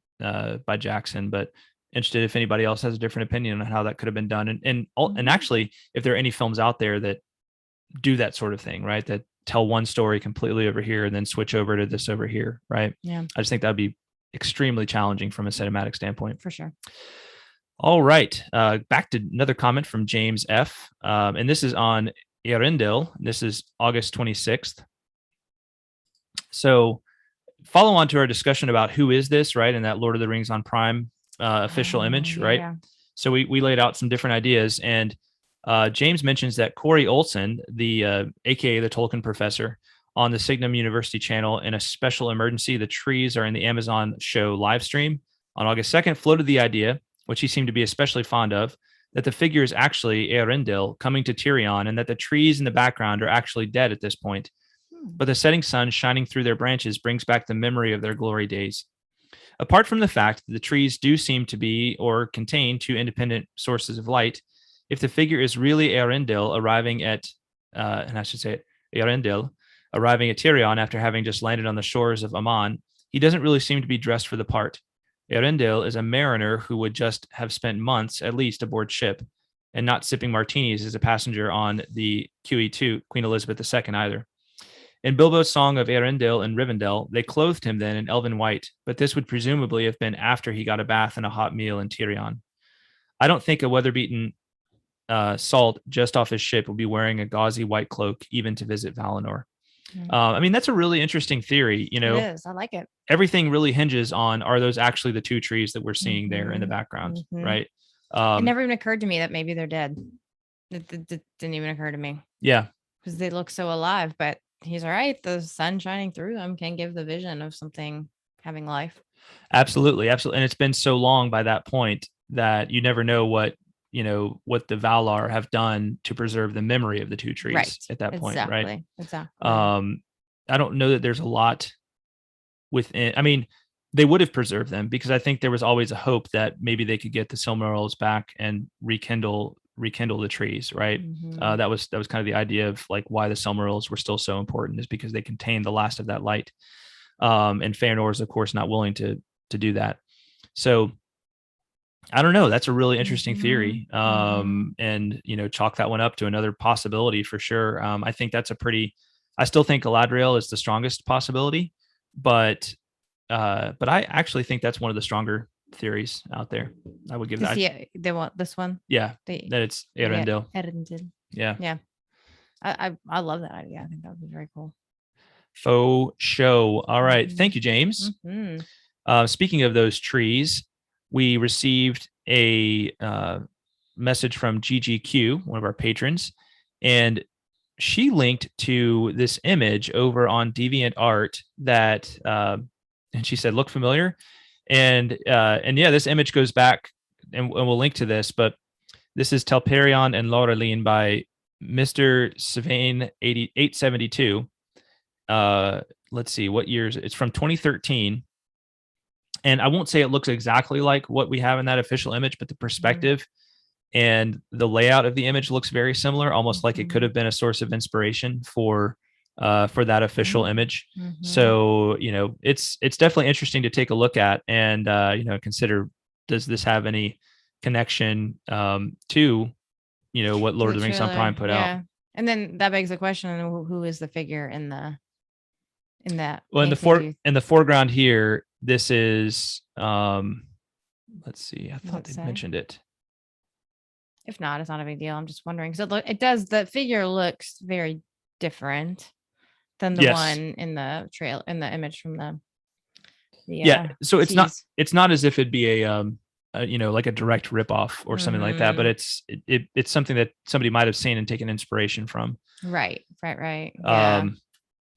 Jackson, but interested if anybody else has a different opinion on how that could have been done. And actually, if there are any films out there that do that sort of thing, right? That tell one story completely over here and then switch over to this over here, right? Yeah. I just think that'd be extremely challenging from a cinematic standpoint. For sure. All right. Back to another comment from James F. And this is on Elendil. This is August 26th. So follow on to our discussion about who is this, right? And that Lord of the Rings on Prime official image, right? Yeah. So we laid out some different ideas, and James mentions that Corey Olson, the AKA the Tolkien professor, on the Signum University channel in a special emergency, The Trees Are in the Amazon Show live stream on August 2nd, floated the idea, which he seemed to be especially fond of, that the figure is actually Elendil coming to Tirion, and that the trees in the background are actually dead at this point. But the setting sun shining through their branches brings back the memory of their glory days. Apart from the fact that the trees do seem to be or contain two independent sources of light, if the figure is really Elendil arriving at Tirion after having just landed on the shores of Aman, he doesn't really seem to be dressed for the part. Elendil is a mariner who would just have spent months at least aboard ship, and not sipping martinis as a passenger on the QE2, Queen Elizabeth II, either. In Bilbo's Song of Elendil and Rivendell, they clothed him then in elven white, but this would presumably have been after he got a bath and a hot meal in Tirion. I don't think a weather-beaten Salt just off his ship will be wearing a gauzy white cloak even to visit Valinor. I mean, that's a really interesting theory. You know, it is. I like it. Everything really hinges on, are those actually the two trees that we're seeing there in the background, right? It never even occurred to me that maybe they're dead. It didn't even occur to me. Yeah. Because they look so alive, but he's all right. The sun shining through them can give the vision of something having life. Absolutely. Absolutely. And it's been so long by that point that you never know what the Valar have done to preserve the memory of the two trees at that point. Right. Exactly. I don't know that there's a lot within. I mean, they would have preserved them because I think there was always a hope that maybe they could get the Silmarils back and rekindle the trees. Right. That was kind of the idea of like why the Silmarils were still so important, is because they contained the last of that light. And Fëanor is of course not willing to do that. So I don't know. That's a really interesting theory. And, chalk that one up to another possibility for sure. I think I still think Galadriel is the strongest possibility, but I actually think that's one of the stronger theories out there. I would give that. They want this one. Yeah. That it's Elendil. Elendil. Yeah. Yeah. I love that idea. I think that would be very cool. Faux show. All right. Thank you, James. Speaking of those trees, we received a message from GGQ, one of our patrons, and she linked to this image over on DeviantArt that, and she said, look familiar. And yeah, this image goes back, and we'll link to this, but this is Telperion and Laurelin by Mr. Savain 872. Let's see what years. It's from 2013. And I won't say it looks exactly like what we have in that official image, but the perspective and the layout of the image looks very similar, almost like it could have been a source of inspiration for that official image. So, it's definitely interesting to take a look at and, consider, does this have any connection to, what Lord of the Rings on Prime put out? And then that begs the question, who is the figure in that? Well, in the foreground here, this is, let's see. I thought they mentioned it. If not, it's not a big deal. I'm just wondering. So the figure looks very different than the one in the image from the so it's not as if it'd be a like a direct ripoff or something like that, but it's something that somebody might have seen and taken inspiration from. Right. Yeah.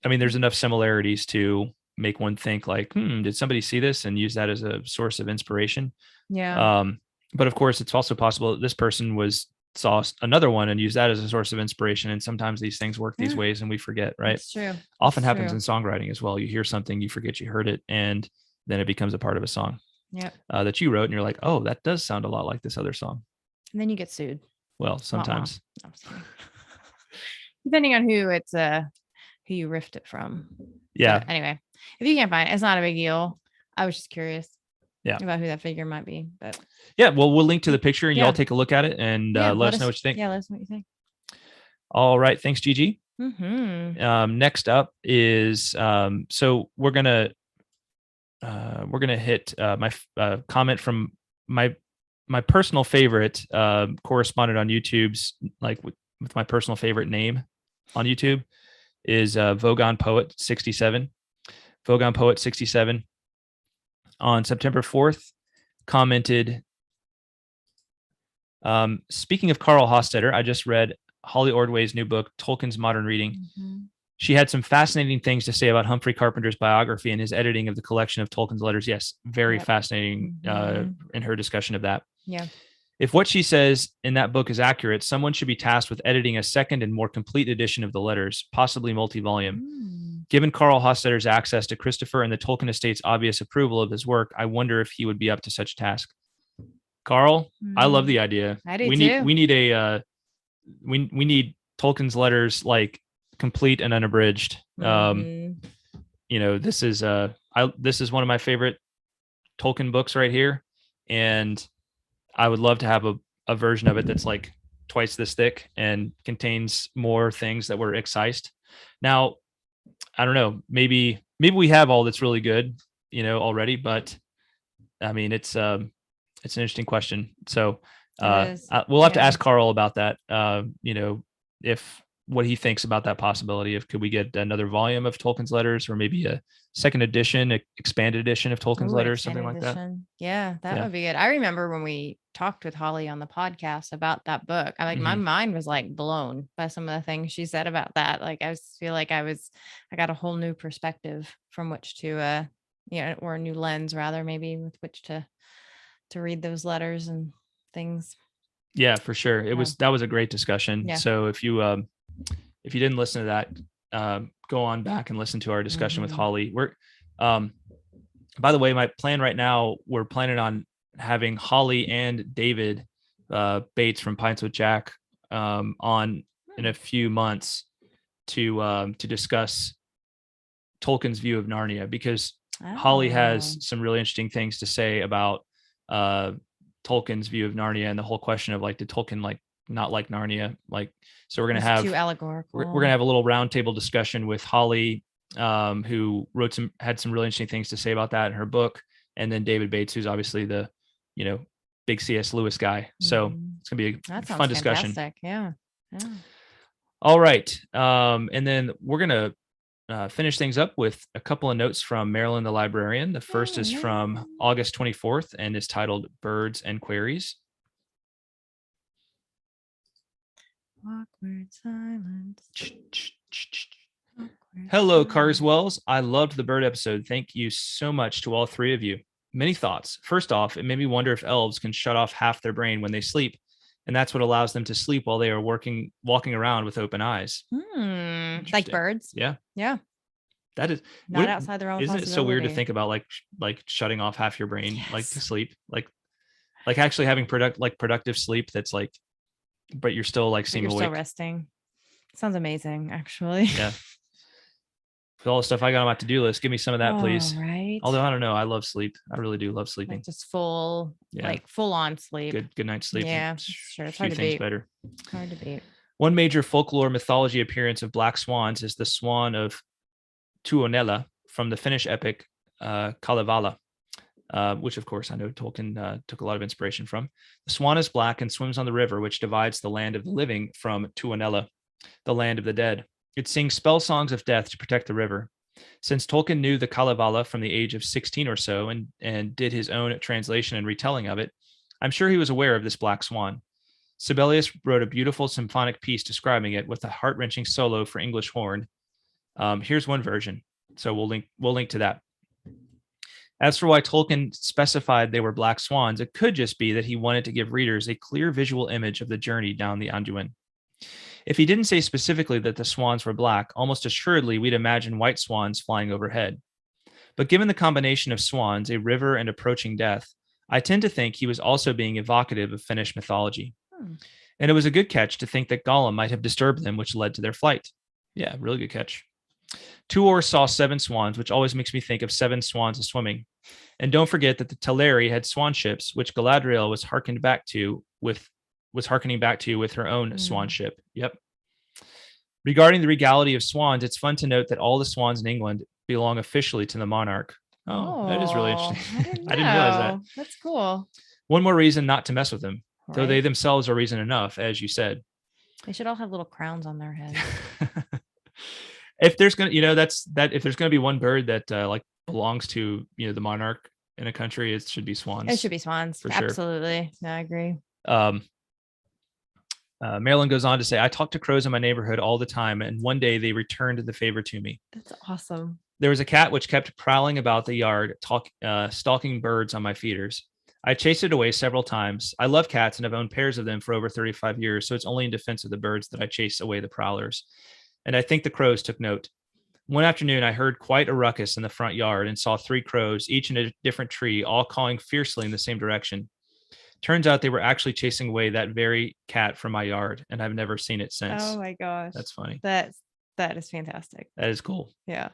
I mean, there's enough similarities to make one think like, did somebody see this and use that as a source of inspiration? Yeah. But of course, it's also possible that this person saw another one and used that as a source of inspiration. And sometimes these things work these ways and we forget, right? It's true. Often happens in songwriting as well. You hear something, you forget you heard it, and then it becomes a part of a song that you wrote, and you're like, oh, that does sound a lot like this other song. And then you get sued. Well, sometimes. Depending on who you riffed it from. Yeah. But anyway, if you can't find it, it's not a big deal. I was just curious about who that figure might be. But yeah, well, we'll link to the picture and y'all take a look at it and let us know what you think. Yeah, let us know what you think. All right. Thanks, Gigi. Next up is so we're gonna hit my comment from my personal favorite correspondent on YouTube's, like with my personal favorite name on YouTube is Vogon Poet 67. Vogon Poet 67 on September 4th commented, speaking of Carl Hostetter, I just read Holly Ordway's new book, Tolkien's Modern Reading. She had some fascinating things to say about Humphrey Carpenter's biography and his editing of the collection of Tolkien's letters. Yes, very fascinating in her discussion of that. Yeah. If what she says in that book is accurate, someone should be tasked with editing a second and more complete edition of the letters, possibly multi-volume. Given Carl Hostetter's access to Christopher and the Tolkien estate's obvious approval of his work, I wonder if he would be up to such task. Carl, I love the idea. I do too. We need Tolkien's letters like complete and unabridged. This is one of my favorite Tolkien books right here, and I would love to have a version of it that's like twice this thick and contains more things that were excised. Now, I don't know, maybe we have all that's really good, already, but I mean, it's an interesting question. So we'll have to ask Carl about that. If what he thinks about that possibility of could we get another volume of Tolkien's letters, or maybe a second edition, expanded edition of Tolkien's letters, something like that. Yeah, that would be good. I remember when we talked with Holly on the podcast about that book. My mind was like blown by some of the things she said about that. Like I feel like I got a whole new perspective from which to or a new lens rather, maybe, with which to read those letters and things. Yeah, for sure. That was a great discussion. Yeah. So if you didn't listen to that, go on back and listen to our discussion with Holly. We're by the way, my plan right now, we're planning on having Holly and David Bates from Pints with Jack on in a few months to discuss Tolkien's view of Narnia, because Holly has some really interesting things to say about Tolkien's view of Narnia and the whole question of like, did Tolkien not like Narnia? So we're gonna have too allegorical. We're gonna have a little roundtable discussion with Holly, who had some really interesting things to say about that in her book, and then David Bates, who's obviously the big C.S. Lewis guy. So it's gonna be a fun discussion. Yeah. All right, and then we're gonna finish things up with a couple of notes from Marilyn the librarian. The first is from August 24th and is titled Birds and Queries. Awkward silence. Hello, Carswells. I loved the bird episode. Thank you so much to all three of you. Many thoughts. First off, it made me wonder if elves can shut off half their brain when they sleep, and that's what allows them to sleep while they are walking around with open eyes. Like birds. Yeah. That is not outside their own. Isn't it so weird to think about like shutting off half your brain, like to sleep, like actually having productive sleep that's like, but you're still like seem awake. Still resting. Sounds amazing, actually. Yeah. With all the stuff I got on my to-do list, give me some of that, please. Right. Although I don't know, I love sleep. I really do love sleeping. Just full on sleep. Good night's sleep. Yeah, sure. It's hard to beat. Better. Hard to beat. One major folklore mythology appearance of black swans is the swan of Tuonela from the Finnish epic Kalevala, which of course I know Tolkien took a lot of inspiration from. The swan is black and swims on the river, which divides the land of the living from Tuonela, the land of the dead. It sings spell songs of death to protect the river. Since Tolkien knew the Kalevala from the age of 16 or so and did his own translation and retelling of it, I'm sure he was aware of this black swan. Sibelius wrote a beautiful symphonic piece describing it with a heart-wrenching solo for English horn. Here's one version, so we'll link to that. As for why Tolkien specified they were black swans, it could just be that he wanted to give readers a clear visual image of the journey down the Anduin. If he didn't say specifically that the swans were black, almost assuredly we'd imagine white swans flying overhead. But given the combination of swans, a river, and approaching death, I tend to think he was also being evocative of Finnish mythology. And it was a good catch to think that Gollum might have disturbed them, which led to their flight. Yeah, really good catch. Tuor saw 7 swans, which always makes me think of 7 swans a-swimming. And don't forget that the Teleri had swan ships, which Galadriel was hearkening back to with her own swan ship. Yep. Regarding the regality of swans, it's fun to note that all the swans in England belong officially to the monarch. Oh, that is really interesting. I didn't realize that. That's cool. One more reason not to mess with them, though they themselves are reason enough, as you said. They should all have little crowns on their heads. If there's gonna, if there's gonna be one bird that belongs to the monarch in a country, it should be swans. It should be swans for sure. Absolutely, no, I agree. Marilyn goes on to say, I talk to crows in my neighborhood all the time, and one day they returned the favor to me. That's awesome. There was a cat which kept prowling about the yard, stalking birds on my feeders. I chased it away several times. I love cats and have owned pairs of them for over 35 years, so it's only in defense of the birds that I chase away the prowlers. And I think the crows took note. One afternoon, I heard quite a ruckus in the front yard and saw 3 crows, each in a different tree, all cawing fiercely in the same direction. Turns out they were actually chasing away that very cat from my yard, and I've never seen it since. Oh my gosh. That's funny. That is fantastic. That is cool. Yeah.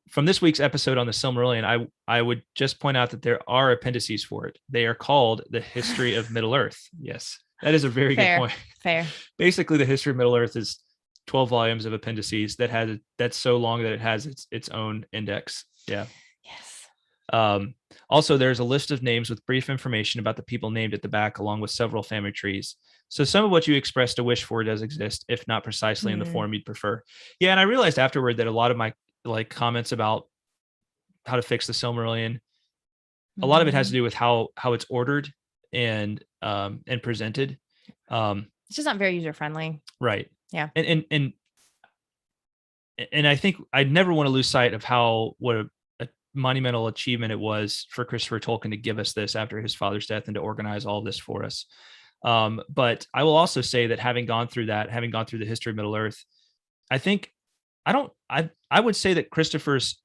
From this week's episode on the Silmarillion, I would just point out that there are appendices for it. They are called The History of Middle-earth. Yes, that is a very good point. Fair. Basically, the history of Middle-earth is 12 volumes of appendices that's so long that it has its own index. Yeah. Yes. Also, there's a list of names with brief information about the people named at the back, along with several family trees. So some of what you expressed a wish for does exist, if not precisely in the form you'd prefer. Yeah, and I realized afterward that a lot of my comments about how to fix the Silmarillion, a lot of it has to do with how it's ordered and presented. It's just not very user friendly. Right. Yeah. And I think I'd never want to lose sight of what a monumental achievement it was for Christopher Tolkien to give us this after his father's death and to organize all of this for us. But I will also say that having gone through the history of Middle Earth, I think I would say that Christopher's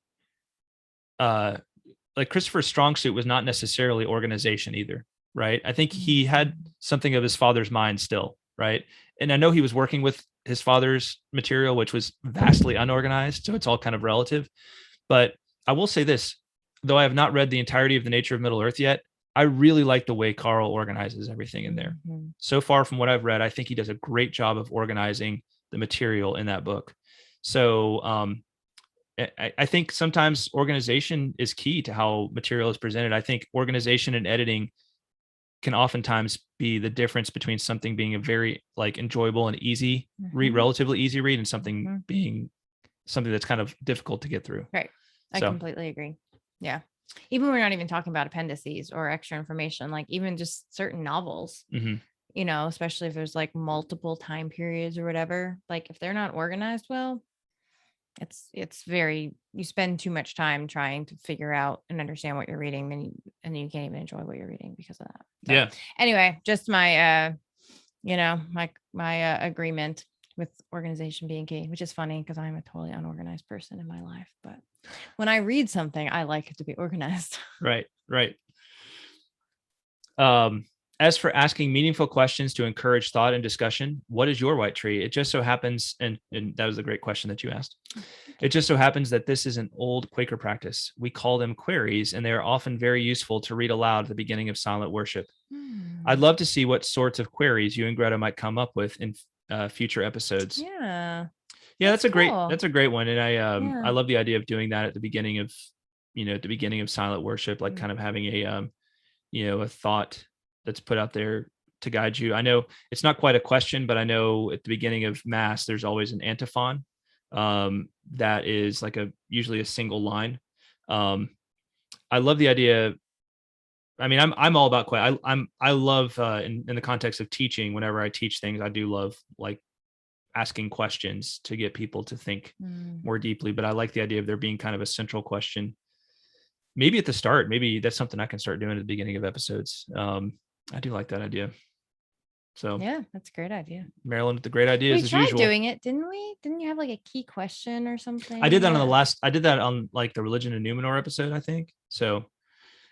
strong suit was not necessarily organization either, right? I think he had something of his father's mind still, right? And I know he was working with his father's material, which was vastly unorganized, so it's all kind of relative. But I will say this, though I have not read the entirety of The Nature of Middle Earth yet, I really like the way Carl organizes everything in there. So far from what I've read, I think he does a great job of organizing the material in that book. So I think sometimes organization is key to how material is presented. I think organization and editing can oftentimes be the difference between something being a very enjoyable and easy read, relatively easy read, and something being something that's kind of difficult to get through. Right. I completely agree. Yeah. Even we're not even talking about appendices or extra information, like even just certain novels, especially if there's multiple time periods or whatever, if they're not organized well, it's very, you spend too much time trying to figure out and understand what you're reading, and you can't even enjoy what you're reading because of that. So, yeah. Anyway, just my, my agreement with organization being key, which is funny because I'm a totally unorganized person in my life. But when I read something, I like it to be organized. Right. As for asking meaningful questions to encourage thought and discussion, what is your white tree? It just so happens, and that was a great question that you asked. It just so happens that this is an old Quaker practice. We call them queries, and they are often very useful to read aloud at the beginning of silent worship. I'd love to see what sorts of queries you and Greta might come up with in future episodes. Yeah, that's a great one, and I love the idea of doing that at the beginning of silent worship, kind of having a thought that's put out there to guide you. I know it's not quite a question, but I know at the beginning of Mass, there's always an antiphon that is usually a single line. I love the idea. I mean, I'm all about I love in the context of teaching. Whenever I teach things, I do love asking questions to get people to think more deeply. But I like the idea of there being kind of a central question. Maybe at the start, maybe that's something I can start doing at the beginning of episodes. I do like that idea. So yeah, that's a great idea. Marilyn with the great ideas as usual. We tried doing it, didn't we? Didn't you have a key question or something? I did that I did that on the Religion of Numenor episode, I think. So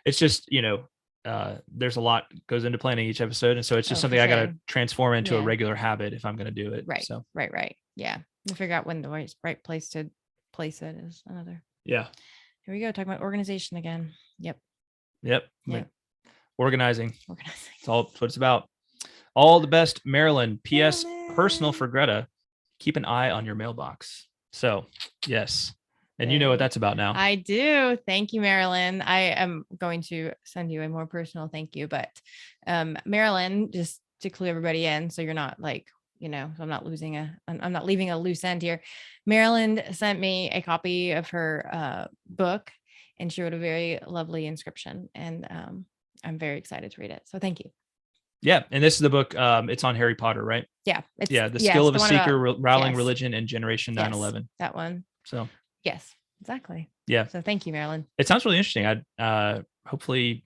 it's just, there's a lot goes into planning each episode. And so it's just something I got to transform into a regular habit if I'm going to do it. Right. So Right. Yeah. We'll figure out when the right place to place it is another. Yeah. Here we go. Talking about organization again. Yep. Organizing. That's what it's about. All the best, Marilyn. P.S. Personal for Greta. Keep an eye on your mailbox. So, yes. And you know what that's about now. I do. Thank you, Marilyn. I am going to send you a more personal thank you. But Marilyn, just to clue everybody in, so you're not I'm not leaving a loose end here. Marilyn sent me a copy of her book, and she wrote a very lovely inscription. And I'm very excited to read it. So thank you. Yeah. And this is the book. It's on Harry Potter, right? Yeah. The Skill of a Seeker, Rowling Religion, and Generation 9/11. That one. So yes, exactly. Yeah. So thank you, Marilyn. It sounds really interesting. I hopefully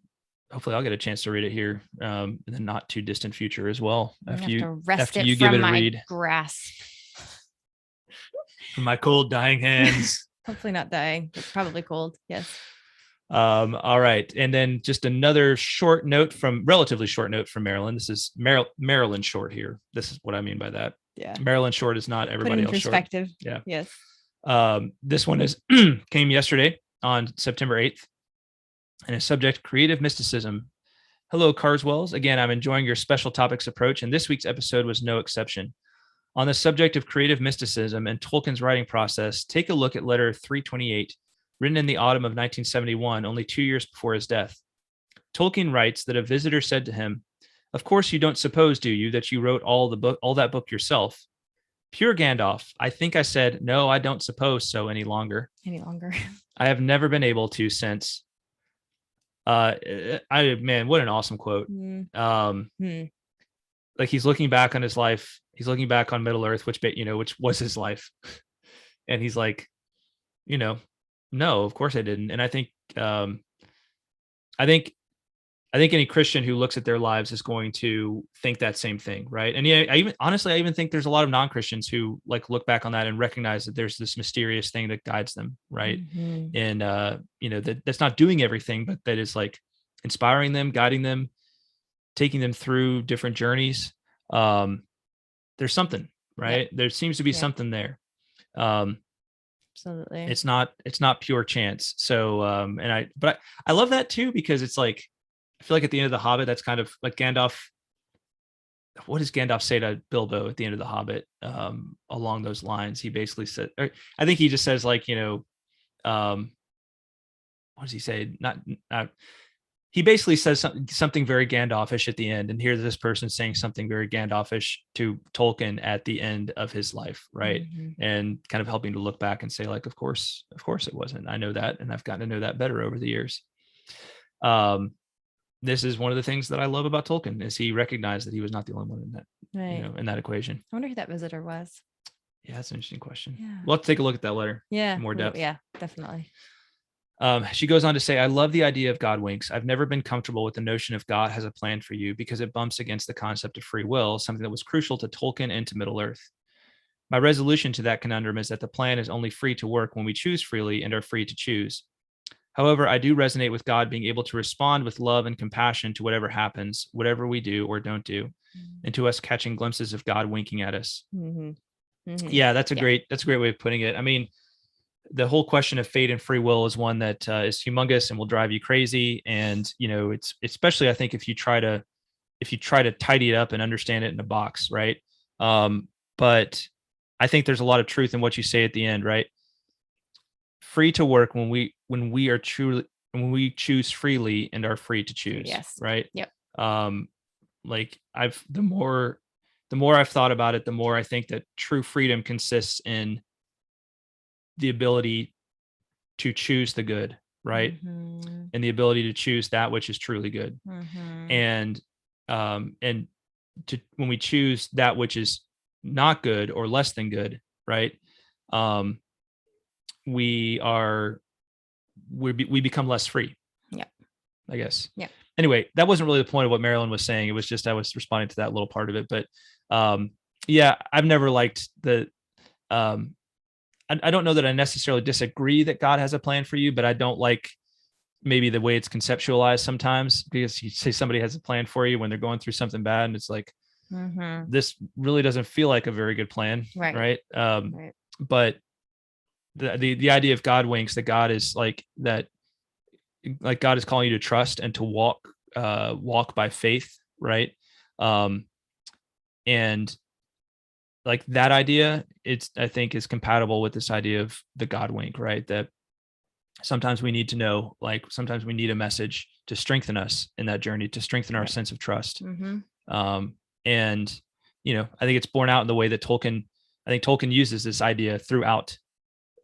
I'll get a chance to read it here in the not too distant future as well. After you give it a read. Grasp. From my cold, dying hands. Hopefully not dying, but probably cold. Yes. All right. And then just another relatively short note from Marilyn. This is Marilyn short here. This is what I mean by that. Yeah. Marilyn short is not everybody else short. Perspective. Yeah. Yes. This one came yesterday on September 8th. And a subject, creative mysticism. Hello, Carswells. Again, I'm enjoying your special topics approach, and this week's episode was no exception. On the subject of creative mysticism and Tolkien's writing process, take a look at letter 328, written in the autumn of 1971, only 2 years before his death. Tolkien writes that a visitor said to him, "Of course you don't suppose, do you, that you wrote all that book yourself?" Pure Gandalf, I think I said, "No, I don't suppose so any longer." I have never been able to since. Man, what an awesome quote. Like he's looking back on his life. He's looking back on Middle Earth, which was his life. And he's like, no, of course I didn't. And I think any Christian who looks at their lives is going to think that same thing, right? And yeah, I even think there's a lot of non-Christians who like look back on that and recognize that there's this mysterious thing that guides them, right? And that's not doing everything, but that is like inspiring them, guiding them, taking them through different journeys. There's something, right? There seems to be something there. Absolutely. It's not pure chance. So but I love that too, because it's like, I feel like at the end of the Hobbit, that's kind of like Gandalf. What does Gandalf say to Bilbo at the end of the Hobbit? Along those lines, he basically said, I think he just says like, what does he say? He basically says something very Gandalfish at the end, and here's this person saying something very Gandalfish to Tolkien at the end of his life, right? And kind of helping to look back and say like, of course it wasn't. I know that, and I've gotten to know that better over the years. This is one of the things that I love about Tolkien, is he recognized that he was not the only one in that, in that equation. I wonder who that visitor was. Yeah, that's an interesting question. Yeah. We'll have to take a look at that letter. Yeah. In more depth. Yeah, definitely. She goes on to say, I love the idea of God winks. I've never been comfortable with the notion of God has a plan for you because it bumps against the concept of free will, something that was crucial to Tolkien and to Middle Earth. My resolution to that conundrum is that the plan is only free to work when we choose freely and are free to choose. However, I do resonate with God being able to respond with love and compassion to whatever happens, whatever we do or don't do, and to us catching glimpses of God winking at us. Yeah, that's a great way of putting it. I mean, the whole question of fate and free will is one that is humongous and will drive you crazy. And, it's especially, I think, if you try to tidy it up and understand it in a box. Right. But I think there's a lot of truth in what you say at the end, right? Free to work when we choose freely and are free to choose. Yes. Right. Yep. Like the more I've thought about it, the more I think that true freedom consists in the ability to choose the good, right? And the ability to choose that which is truly good. And when we choose that which is not good or less than good, right? We become less free. Yeah. I guess. Yeah. Anyway, that wasn't really the point of what Marilyn was saying. It was just, I was responding to that little part of it. But yeah, I've never liked I don't know that I necessarily disagree that God has a plan for you, but I don't like maybe the way it's conceptualized sometimes, because you say somebody has a plan for you when they're going through something bad, and it's like, this really doesn't feel like a very good plan. Right. But the idea of God winks, that God is like that, like God is calling you to trust and to walk by faith. Right. And like that idea, I think is compatible with this idea of the God wink, right? That sometimes we need to know, like sometimes we need a message to strengthen us in that journey, to strengthen our sense of trust. And, I think it's borne out in the way that Tolkien uses this idea throughout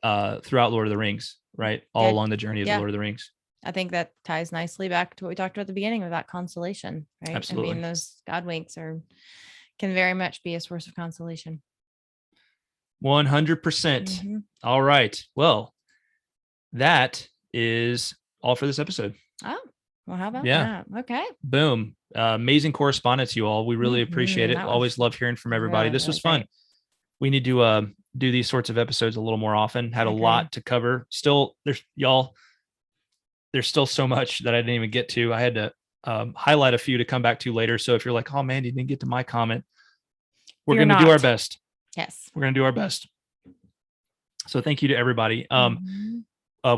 Lord of the Rings, right? All along the journey of the Lord of the Rings. I think that ties nicely back to what we talked about at the beginning about consolation, right? Absolutely. I mean, those God winks can very much be a source of consolation. 100%. All right. Well, that is all for this episode. Oh, well, how about that? Okay. Boom. Amazing correspondence, you all. We really appreciate it. Always love hearing from everybody. This was fun. Great. We need to do these sorts of episodes a little more often. Had a lot to cover. Still, there's still so much that I didn't even get to. I had to highlight a few to come back to later. So if you're like, oh man, you didn't get to my comment, we're going to do our best. Yes. We're going to do our best. So thank you to everybody.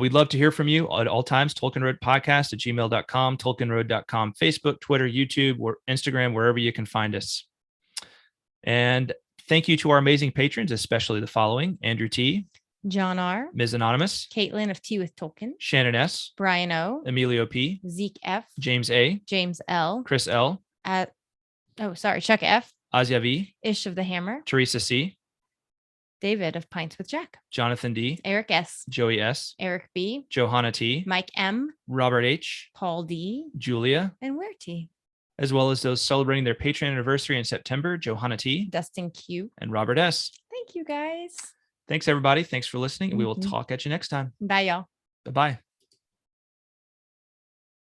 We'd love to hear from you at all times. TolkienRoadPodcast@gmail.com, TolkienRoad.com, Facebook, Twitter, YouTube, or Instagram, wherever you can find us. And Thank you to our amazing patrons, especially the following: Andrew T, John R, Ms. Anonymous, Kaitlyn of Tea with Tolkien, Shannon S, Brian O, Emilio P, Zeke F, James A, James L, Chris L, Chuck F, Asya V, Ish of the Hammer, Teresa C, David of Pints with Jack, Jonathan D, Eric S, Joey S, Eric B, Johanna T, Mike M, Robert H, Paul D, Julia, and Werty, as well as those celebrating their Patreon anniversary in September: Johanna T Dustin Q. and Robert S. Thank you guys. Thanks, everybody. Thanks for listening. We will Mhm. talk at you next time. Bye, y'all. Bye-bye.